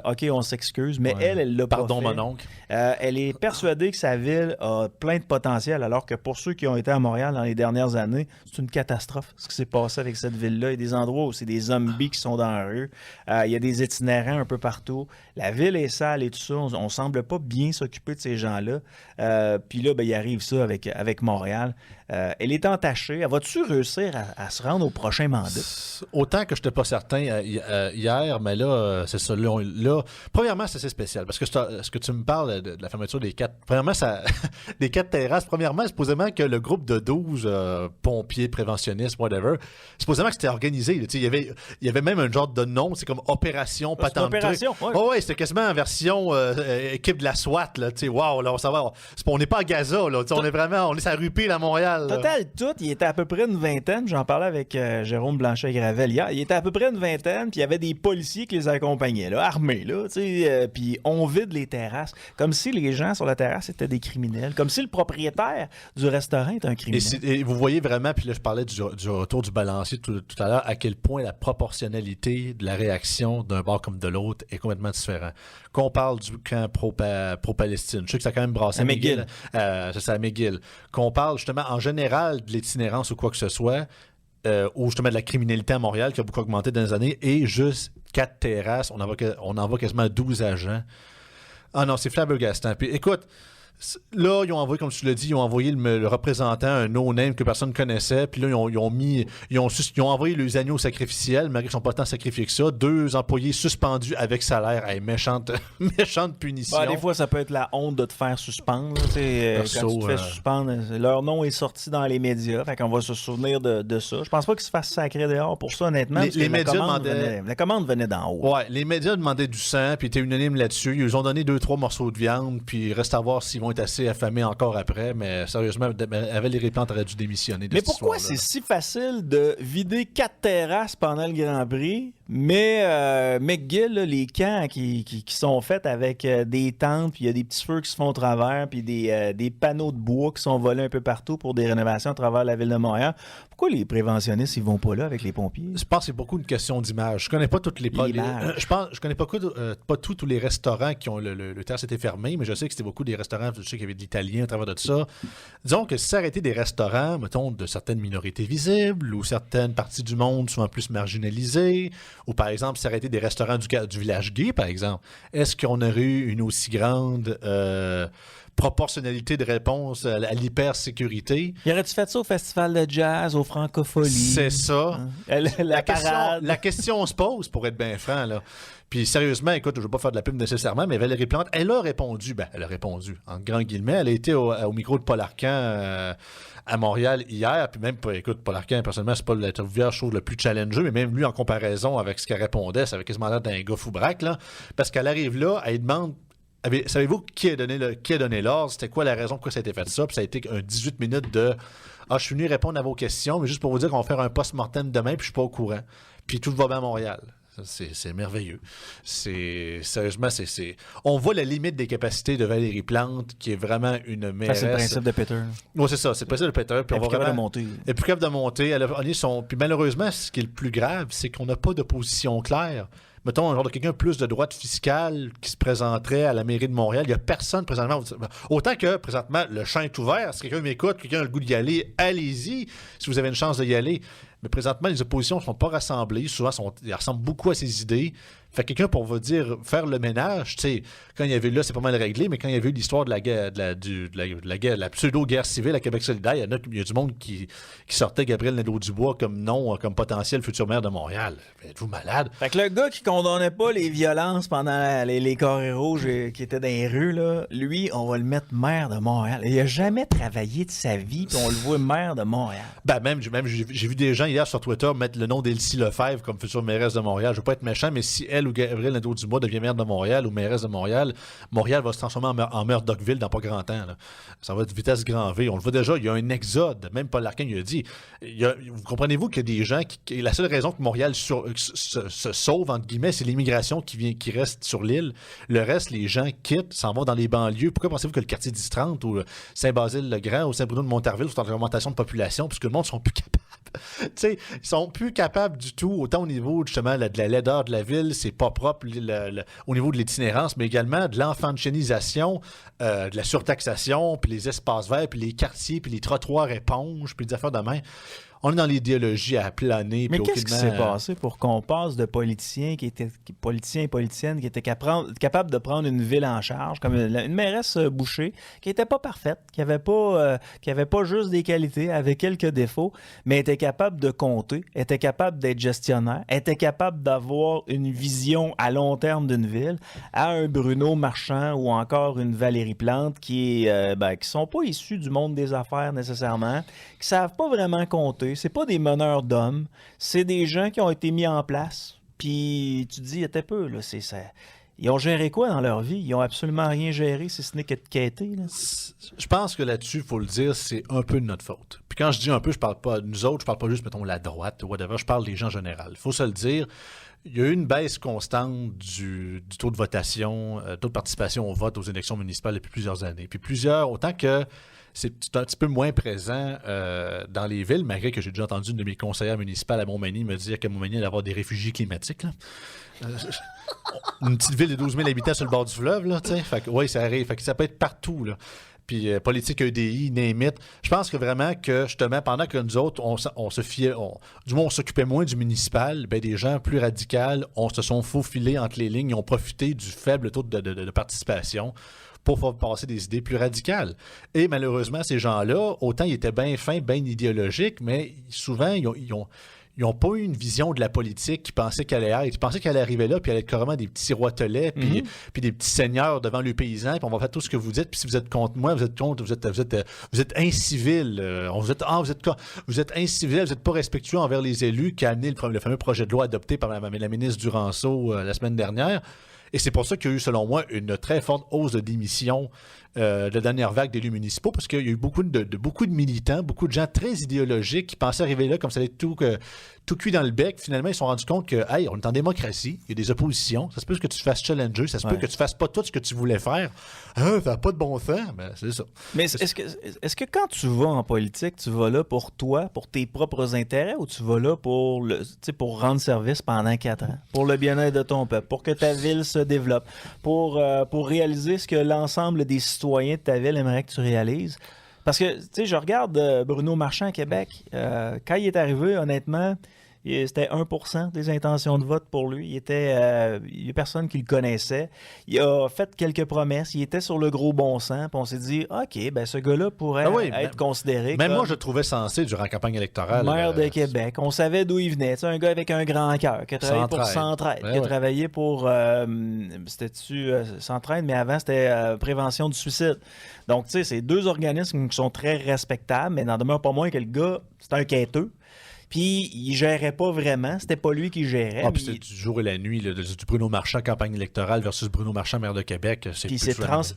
Speaker 1: OK, on s'excuse, mais ouais. Elle l'a pas fait.
Speaker 2: Pardon, mon oncle.
Speaker 1: Elle est persuadée que sa ville a plein de potentiel, alors que pour ceux qui ont été à Montréal dans les dernières années, c'est une catastrophe ce qui s'est passé avec cette ville-là. Il y a des endroits où c'est des zombies qui sont dans la rue. Il y a des itinérants un peu partout. La ville est sale et tout ça. On semble pas bien s'occuper de ces gens-là. Puis là, il arrive ça avec Montréal. Elle est entachée. Elle va-tu réussir à se rendre au prochain mandat?
Speaker 2: Autant que je n'étais pas certain hier, mais là, c'est ça. Là, premièrement, c'est assez spécial. Parce que ce que tu me parles de la fermeture des 4... Premièrement, des 4 terrasses. Premièrement, supposément que le groupe de 12 pompiers, préventionnistes, whatever, supposément que c'était organisé. Il y avait même un genre de nom. C'est comme Opération Patente.
Speaker 1: Opération, oui.
Speaker 2: Oh, ouais, c'était quasiment en version équipe de la SWAT. Wow, là, on n'est pas à Gaza. Là, on est sur la rue Peel à Montréal.
Speaker 1: Total, il était à peu près une vingtaine. J'en parlais avec Jérôme Blanchet-Gravel hier. Il était à peu près une vingtaine, puis il y avait des policiers qui les accompagnaient, là, armés, là, puis on vide les terrasses. Comme si les gens sur la terrasse étaient des criminels. Comme si le propriétaire du restaurant était un criminel.
Speaker 2: Et vous voyez vraiment, puis là, je parlais du retour du balancier tout à l'heure, à quel point la proportionnalité de la réaction d'un bord comme de l'autre est complètement différente. Qu'on parle du camp pro-Palestine, je sais que ça a quand même brassé
Speaker 1: à McGill.
Speaker 2: C'est ça, à McGill. Qu'on parle justement en général de l'itinérance ou quoi que ce soit, ou justement de la criminalité à Montréal qui a beaucoup augmenté dans les années, et juste 4 terrasses, on envoie quasiment 12 agents. Ah non, c'est flabbergastant. Puis écoute, là, ils ont envoyé, comme tu l'as dit, ils ont envoyé le représentant, un no-name que personne ne connaissait. Puis là, ils ont envoyé les agneaux sacrificiels, malgré qu'ils ne sont pas tant sacrifiés que ça. 2 employés suspendus avec salaire. Hey, méchante punition.
Speaker 1: Des fois, ça peut être la honte de te faire suspendre. Quand tu te fais suspendre, leur nom est sorti dans les médias. Fait qu'on va se souvenir de ça. Je pense pas qu'ils se fassent sacrer dehors pour ça, honnêtement.
Speaker 2: Les médias demandaient...
Speaker 1: La commande venait d'en haut.
Speaker 2: Ouais, les médias demandaient du sang, puis ils étaient unanimes là-dessus. Ils ont donné 2-3 morceaux de viande, puis il reste à voir s'ils vont être assez affamés encore après, mais sérieusement, Valérie Plante aurait dû démissionner de
Speaker 1: cette histoire-là. Mais pourquoi c'est si facile de vider 4 terrasses pendant le Grand Prix, mais McGill, là, les camps qui sont faits avec des tentes, puis il y a des petits feux qui se font au travers, puis des panneaux de bois qui sont volés un peu partout pour des rénovations à travers la ville de Montréal. Pourquoi les préventionnistes, ils vont pas là avec les pompiers?
Speaker 2: Je pense que c'est beaucoup une question d'image. Je connais pas toutes les je connais pas tous les restaurants qui ont le terrasse était fermé, mais je sais que c'était beaucoup des restaurants, je sais qu'il y avait de l'italien à travers de ça. Disons que si ça arrêtait des restaurants, mettons, de certaines minorités visibles ou certaines parties du monde souvent plus marginalisées, ou par exemple, si ça arrêtait des restaurants du village gay, par exemple, est-ce qu'on aurait eu une aussi grande proportionnalité de réponse à l'hypersécurité?
Speaker 1: Y aurait-tu fait ça au festival de jazz, au Francophonie?
Speaker 2: C'est ça.
Speaker 1: La
Speaker 2: question se pose, pour être bien franc, là. Puis sérieusement, écoute, je ne veux pas faire de la pub nécessairement, mais Valérie Plante, elle a répondu, en grand guillemets, elle a été au micro de Paul Arcand à Montréal hier, puis même, écoute, Paul Arcand, personnellement, c'est pas l'intervieweur, je trouve, le plus challengeux, mais même lui, en comparaison avec ce qu'elle répondait, ça avait quasiment l'air d'un gars fou-braque, là, parce qu'elle arrive là, elle demande, savez-vous qui a donné l'ordre? C'était quoi la raison pourquoi ça a été fait ça? Puis ça a été un 18 minutes de « Ah, je suis venu répondre à vos questions, mais juste pour vous dire qu'on va faire un post-mortem demain, puis je suis pas au courant. Puis tout va bien à Montréal. » C'est merveilleux. Sérieusement, on voit la limite des capacités de Valérie Plante, qui est vraiment une mairesse.
Speaker 1: C'est le principe de Peter.
Speaker 2: Oui, c'est ça. C'est le principe de Peter. Puis
Speaker 1: elle est plus capable de monter.
Speaker 2: Elle est plus capable de monter. Puis malheureusement, ce qui est le plus grave, c'est qu'on n'a pas de position claire. Mettons, un genre de quelqu'un plus de droite fiscale qui se présenterait à la mairie de Montréal. Il n'y a personne présentement. Autant que, présentement, le champ est ouvert. Si quelqu'un m'écoute, quelqu'un a le goût d'y aller, allez-y, si vous avez une chance d'y aller. Mais présentement, les oppositions ne sont pas rassemblées. Souvent, elles ressemblent beaucoup à ces idées. Fait que quelqu'un pour vous dire, faire le ménage, tu sais, quand il y avait là, c'est pas mal réglé, mais quand il y avait eu l'histoire de la guerre, de la pseudo-guerre civile à Québec solidaire, il y a du monde qui sortait Gabriel Nadeau-Dubois comme comme potentiel futur maire de Montréal. Êtes-vous malade?
Speaker 1: Fait que le gars qui condamnait pas les violences pendant les carrés rouges qui étaient dans les rues, là, lui, on va le mettre maire de Montréal. Il a jamais travaillé de sa vie, puis on le voit maire de Montréal.
Speaker 2: Ben même j'ai vu des gens hier sur Twitter mettre le nom d'Elsie Lefebvre comme future mairesse de Montréal. Je veux pas être méchant, mais si elle ou Gabriel Nadeau-Dubois devient maire de Montréal ou mairesse de Montréal, Montréal va se transformer en Murdochville dans pas grand temps. Là. Ça va être vitesse grand V. On le voit déjà, il y a un exode. Même Paul Arcand il a dit. Vous comprenez-vous qu'il y a des gens qui la seule raison que Montréal se sauve, entre guillemets, c'est l'immigration qui reste sur l'île. Le reste, les gens quittent, s'en vont dans les banlieues. Pourquoi pensez-vous que le quartier 10-30 ou Saint-Basile-le-Grand ou Saint-Bruno-de-Montarville sont en augmentation de population? Parce que le monde ne sont plus capables. Ils sont plus capables du tout, autant au niveau justement de la laideur de la ville, c'est pas propre au niveau de l'itinérance, mais également de l'enfantinisation, de la surtaxation, puis les espaces verts, puis les quartiers, puis les trottoirs éponges, puis les affaires de main. On est dans l'idéologie à planer.
Speaker 1: Mais qu'est-ce qui s'est passé pour qu'on passe de politiciens et politiciennes qui étaient capables de prendre une ville en charge, comme une mairesse Boucher, qui n'était pas parfaite, qui avait pas juste des qualités, avait quelques défauts, mais était capable de compter, était capable d'être gestionnaire, était capable d'avoir une vision à long terme d'une ville, à un Bruno Marchand ou encore une Valérie Plante qui sont pas issus du monde des affaires nécessairement, qui savent pas vraiment compter. C'est pas des meneurs d'hommes, c'est des gens qui ont été mis en place. Puis tu te dis, il y a peu, là, c'est ça. Ils ont géré quoi dans leur vie? Ils ont absolument rien géré, si ce n'est que de quêter. Là.
Speaker 2: Je pense que là-dessus, il faut le dire, c'est un peu de notre faute. Puis quand je dis un peu, je parle pas de nous autres, je parle pas juste, mettons, la droite ou whatever, je parle des gens en général. Il faut se le dire. Il y a eu une baisse constante du taux de votation, taux de participation au vote aux élections municipales depuis plusieurs années. Puis autant que c'est un petit peu moins présent dans les villes, malgré que j'ai déjà entendu une de mes conseillères municipales à Montmagny me dire qu'à Montmagny, il y avait des réfugiés climatiques. Là. Une petite ville de 12 000 habitants sur le bord du fleuve, là, tu sais. Fait que, oui, ça arrive. Fait que ça peut être partout, là. Puis politique EDI, name it. Je pense que vraiment que, justement, pendant que nous autres, on se fiait, du moins, on s'occupait moins du municipal, ben, des gens plus radicaux, se sont faufilés entre les lignes, ils ont profité du faible taux de participation pour faire passer des idées plus radicales. Et malheureusement, ces gens-là, autant ils étaient bien fins, bien idéologiques, mais souvent, ils n'ont pas eu une vision de la politique qu'ils pensaient qu'elle allait être. Ils pensaient qu'elle arrivait là, puis elle allait être carrément des petits roitelets, puis des petits seigneurs devant le paysan, puis on va faire tout ce que vous dites, puis si vous êtes contre moi, vous êtes incivil. Vous êtes incivil, vous n'êtes pas respectueux envers les élus, qui a amené le fameux projet de loi adopté par la ministre Duranceau la semaine dernière. Et c'est pour ça qu'il y a eu, selon moi, une très forte hausse de démission de la dernière vague d'élus municipaux, parce qu'il y a eu beaucoup de militants, beaucoup de gens très idéologiques qui pensaient arriver là comme ça allait être tout cuit dans le bec. Finalement, ils se sont rendus compte que, hey, on est en démocratie, il y a des oppositions, ça se peut que tu te fasses challenger, ça se peut que tu fasses pas tout ce que tu voulais faire. Ça n'a pas de bon sens, mais c'est ça.
Speaker 1: Mais est-ce que quand tu vas en politique, tu vas là pour toi, pour tes propres intérêts, ou tu vas là pour rendre service pendant 4 ans, pour le bien-être de ton peuple, pour que ta ville se développe, pour réaliser ce que l'ensemble des citoyens de ta ville aimeraient que tu réalises? Parce que, tu sais, je regarde Bruno Marchand à Québec. Quand il est arrivé, honnêtement, c'était 1% des intentions de vote pour lui. Il y a personne qui le connaissait. Il a fait quelques promesses. Il était sur le gros bon sens. Puis on s'est dit, OK, ben ce gars-là pourrait être considéré
Speaker 2: même
Speaker 1: comme...
Speaker 2: moi, je le trouvais sensé durant la campagne électorale.
Speaker 1: Maire de Québec. On savait d'où il venait. Tu sais, un gars avec un grand cœur qui a travaillé pour Centraide. Qui a travaillé pour... c'était-tu Centraide, mais avant, c'était Prévention du suicide. Donc, tu sais, c'est 2 organismes qui sont très respectables, mais n'en demeure pas moins que le gars, c'est un quêteux. Puis, il gérait pas vraiment. C'était pas lui qui gérait.
Speaker 2: Puis c'est du jour et la nuit, du Bruno Marchand campagne électorale versus Bruno Marchand maire de Québec.
Speaker 1: Puis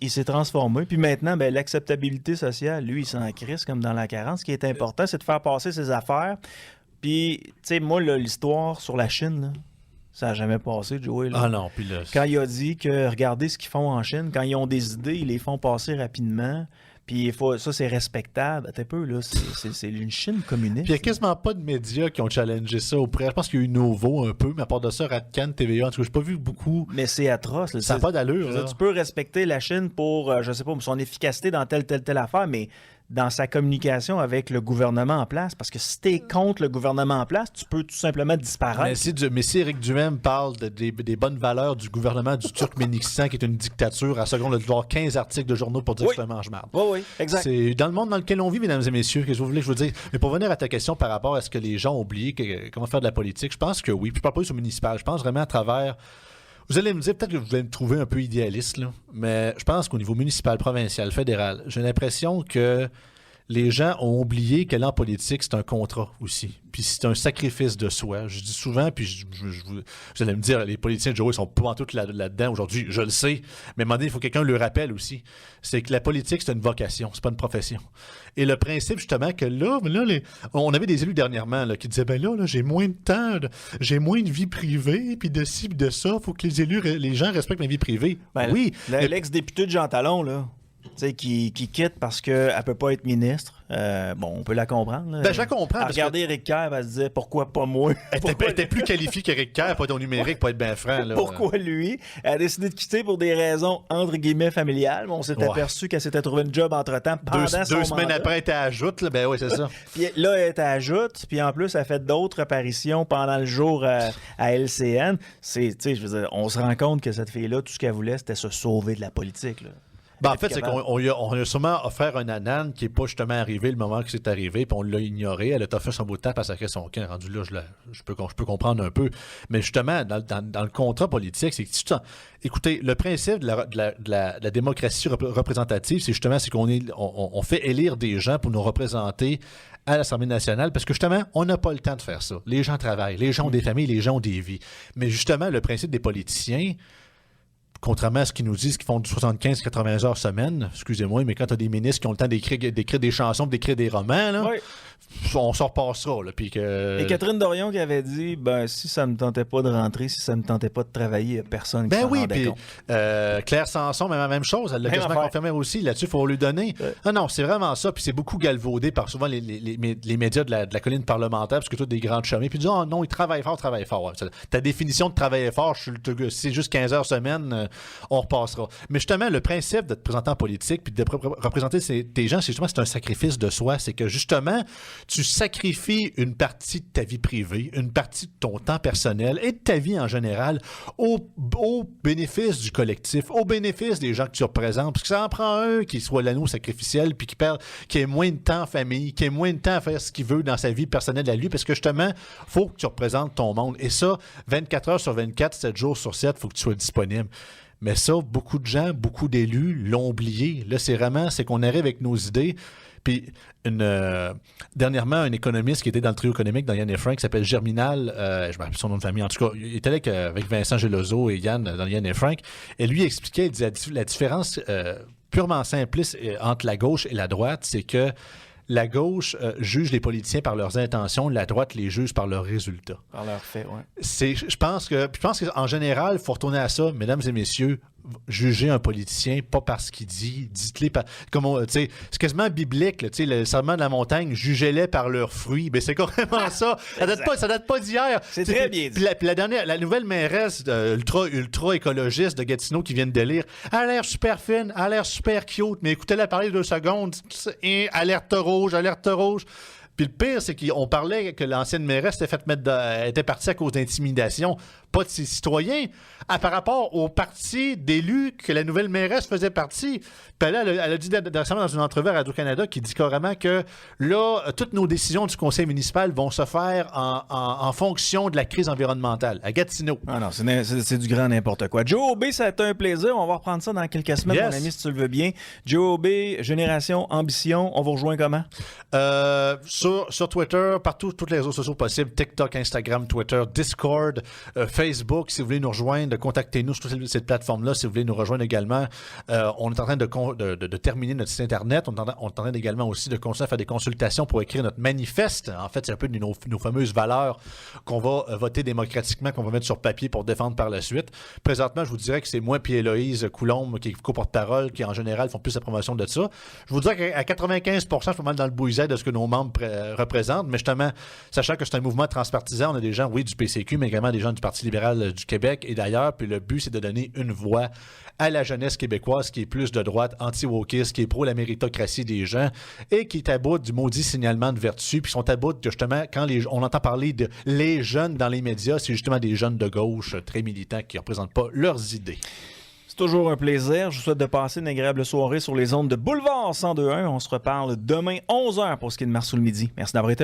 Speaker 1: il s'est transformé. Puis maintenant, ben, l'acceptabilité sociale, lui, il s'en crisse comme dans la 40. Ce qui est important, c'est de faire passer ses affaires. Puis, tu sais, moi, là, l'histoire sur la Chine, là, ça n'a jamais passé, Joey. Là.
Speaker 2: Ah non, puis là...
Speaker 1: Quand il a dit que, regardez ce qu'ils font en Chine, quand ils ont des idées, ils les font passer rapidement. Puis ça, c'est respectable. T'es peu, là, c'est une Chine communiste.
Speaker 2: Puis il n'y a quasiment pas de médias qui ont challengé ça auprès. Je pense qu'il y a eu Novo un peu, mais à part de ça, Radcan, TVA, en tout cas, j'ai pas vu beaucoup.
Speaker 1: Mais c'est atroce. Là.
Speaker 2: Ça n'a pas d'allure.
Speaker 1: Tu peux respecter la Chine pour, je sais pas, son efficacité dans telle affaire, mais dans sa communication avec le gouvernement en place. Parce que si tu es contre le gouvernement en place, tu peux tout simplement disparaître.
Speaker 2: Mais si Éric Duhem parle des bonnes valeurs du gouvernement du Turkménistan, qui est une dictature, à seconde, il doit avoir 15 articles de journaux pour dire que c'est un mange-marde.
Speaker 1: Oui, exact.
Speaker 2: C'est dans le monde dans lequel on vit, mesdames et messieurs, qu'est-ce que vous voulez que je vous dise? Mais pour venir à ta question par rapport à ce que les gens ont oublié, comment faire de la politique, je pense que oui. Puis je parle pas juste au municipal, je pense vraiment à travers... Vous allez me dire, peut-être que vous allez me trouver un peu idéaliste, là, mais je pense qu'au niveau municipal, provincial, fédéral, j'ai l'impression que les gens ont oublié que l'en politique, c'est un contrat aussi. Puis c'est un sacrifice de soi. Je dis souvent, puis vous allez me dire, les politiciens de Joe, ils sont pas en tout là-dedans aujourd'hui. Je le sais. Mais à un moment donné, il faut que quelqu'un le rappelle aussi. C'est que la politique, c'est une vocation, c'est pas une profession. Et le principe, justement, que là on avait des élus dernièrement là, qui disaient, ben là, j'ai moins de temps, j'ai moins de vie privée, puis de ci, puis de ça, il faut que les gens respectent ma vie privée.
Speaker 1: Ben, oui. L'ex-député de Jean Talon, là, qui quitte parce qu'elle ne peut pas être ministre. On peut la comprendre. Là.
Speaker 2: Je la comprends.
Speaker 1: Regarder Éric Kerr, elle se disait pourquoi pas moi?
Speaker 2: Elle était plus qualifiée qu'Éric Kerr, pas ton numérique, pour être bien franc. Là.
Speaker 1: Pourquoi lui? Elle a décidé de quitter pour des raisons entre guillemets familiales. On s'est aperçu qu'elle s'était trouvé une job entre-temps pendant son mandat.
Speaker 2: 2 semaines après, elle était à Ajoute. Ben oui, c'est ça.
Speaker 1: Puis là, elle était à Ajoute. Puis en plus, elle a fait d'autres apparitions pendant le jour à LCN. Je veux dire, on se rend compte que cette fille-là, tout ce qu'elle voulait, c'était se sauver de la politique. Là.
Speaker 2: En fait, c'est qu'on lui a sûrement offert un anane qui n'est pas justement arrivé le moment que c'est arrivé, puis on l'a ignoré. Elle a fait son bout de temps, puis elle a sacré son camp. Rendu là, je peux comprendre un peu. Mais justement, dans le contrat politique, c'est que écoutez, le principe de la démocratie représentative, c'est qu'on fait élire des gens pour nous représenter à l'Assemblée nationale, parce que justement, on n'a pas le temps de faire ça. Les gens travaillent, les gens ont des familles, les gens ont des vies. Mais justement, le principe des politiciens, contrairement à ce qu'ils nous disent qu'ils font du 75-80 heures semaine, excusez-moi, mais quand tu as des ministres qui ont le temps d'écrire des chansons, d'écrire des romans, là, on s'en repassera. Là,
Speaker 1: Et Catherine Dorion qui avait dit, si ça ne me tentait pas de rentrer, si ça ne me tentait pas de travailler, il n'y a personne qui s'en rendait compte.
Speaker 2: Claire Sanson, même la même chose, elle l'a quasiment confirmé aussi. Là-dessus, il faut lui donner. Non, c'est vraiment ça. Puis c'est beaucoup galvaudé par souvent les médias de la colline parlementaire, parce que toi, des grandes chemins. Puis ils disent, non, ils travaillent fort. Ouais, ta définition de travailler fort, c'est juste 15 heures semaine, on repassera. Mais justement, le principe de te présenter en politique puis de représenter tes gens, c'est un sacrifice de soi. C'est que justement, tu sacrifies une partie de ta vie privée, une partie de ton temps personnel et de ta vie en général au bénéfice du collectif, au bénéfice des gens que tu représentes. Parce que ça en prend un qui soit l'anneau sacrificiel puis qui ait moins de temps en famille, qui ait moins de temps à faire ce qu'il veut dans sa vie personnelle à lui, parce que justement, il faut que tu représentes ton monde. Et ça, 24 heures sur 24, 7 jours sur 7, il faut que tu sois disponible. Mais ça, beaucoup de gens, beaucoup d'élus l'ont oublié. Là, c'est qu'on arrive avec nos idées. Puis, dernièrement, un économiste qui était dans le trio économique dans Yann et Frank, qui s'appelle Germinal, je me rappelle son nom de famille, en tout cas, il était avec Vincent Gelozo et Yann dans Yann et Frank, et lui expliquait, il disait la différence purement simpliste entre la gauche et la droite, c'est que la gauche juge les politiciens par leurs intentions, la droite les juge par leurs résultats.
Speaker 1: Par leurs faits, oui.
Speaker 2: Je pense qu'en général, il faut retourner à ça, mesdames et messieurs. Juger un politicien pas par ce qu'il dit, dites-les par... c'est quasiment biblique, là, le serment de la montagne, jugez-les par leurs fruits. Ben, c'est carrément ça. Ça date pas d'hier.
Speaker 1: C'est très bien dit.
Speaker 2: Puis la nouvelle mairesse ultra écologiste de Gatineau qui vient de lire, elle a l'air super fine, elle a l'air super cute, mais écoutez-la parler 2 secondes, et alerte rouge. Puis le pire, c'est qu'on parlait que l'ancienne mairesse était partie à cause d'intimidation, pas de ses citoyens, par rapport au parti d'élus que la nouvelle mairesse faisait partie. Puis là, elle a dit récemment dans une entrevue à Radio-Canada qui dit carrément que là, toutes nos décisions du conseil municipal vont se faire en fonction de la crise environnementale à Gatineau.
Speaker 1: Ah non, c'est du grand n'importe quoi. Joe Aubé, ça a été un plaisir. On va reprendre ça dans quelques semaines, mon ami, si tu le veux bien. Joe Aubé, Génération Ambition, on vous rejoint comment?
Speaker 2: Sur Twitter, partout, tous les réseaux sociaux possibles, TikTok, Instagram, Twitter, Discord, Facebook, si vous voulez nous rejoindre, contactez-nous sur toutes ces plateformes-là, si vous voulez nous rejoindre également. On est en train de terminer notre site Internet, on est en train également aussi de continuer à faire des consultations pour écrire notre manifeste. En fait, c'est un peu nos fameuses valeurs qu'on va voter démocratiquement, qu'on va mettre sur papier pour défendre par la suite. Présentement, je vous dirais que c'est moi et Héloïse Coulombe, qui est co-porte-parole, qui en général font plus la promotion de ça. Je vous dirais qu'à 95%, je suis pas mal dans le bouillage de ce que nos membres représente, mais justement, sachant que c'est un mouvement transpartisan, on a des gens, oui, du PCQ, mais également des gens du Parti libéral du Québec et d'ailleurs, puis le but, c'est de donner une voix à la jeunesse québécoise qui est plus de droite, anti-wokiste, qui est pro la méritocratie des gens et qui est à bout du maudit signalement de vertu, puis sont à bout de justement, quand on entend parler de les jeunes dans les médias, c'est justement des jeunes de gauche très militants qui ne représentent pas leurs idées.
Speaker 1: C'est toujours un plaisir. Je vous souhaite de passer une agréable soirée sur les ondes de Boulevard 102.1. On se reparle demain 11h pour ce qui est de Marceau le midi. Merci d'avoir été là.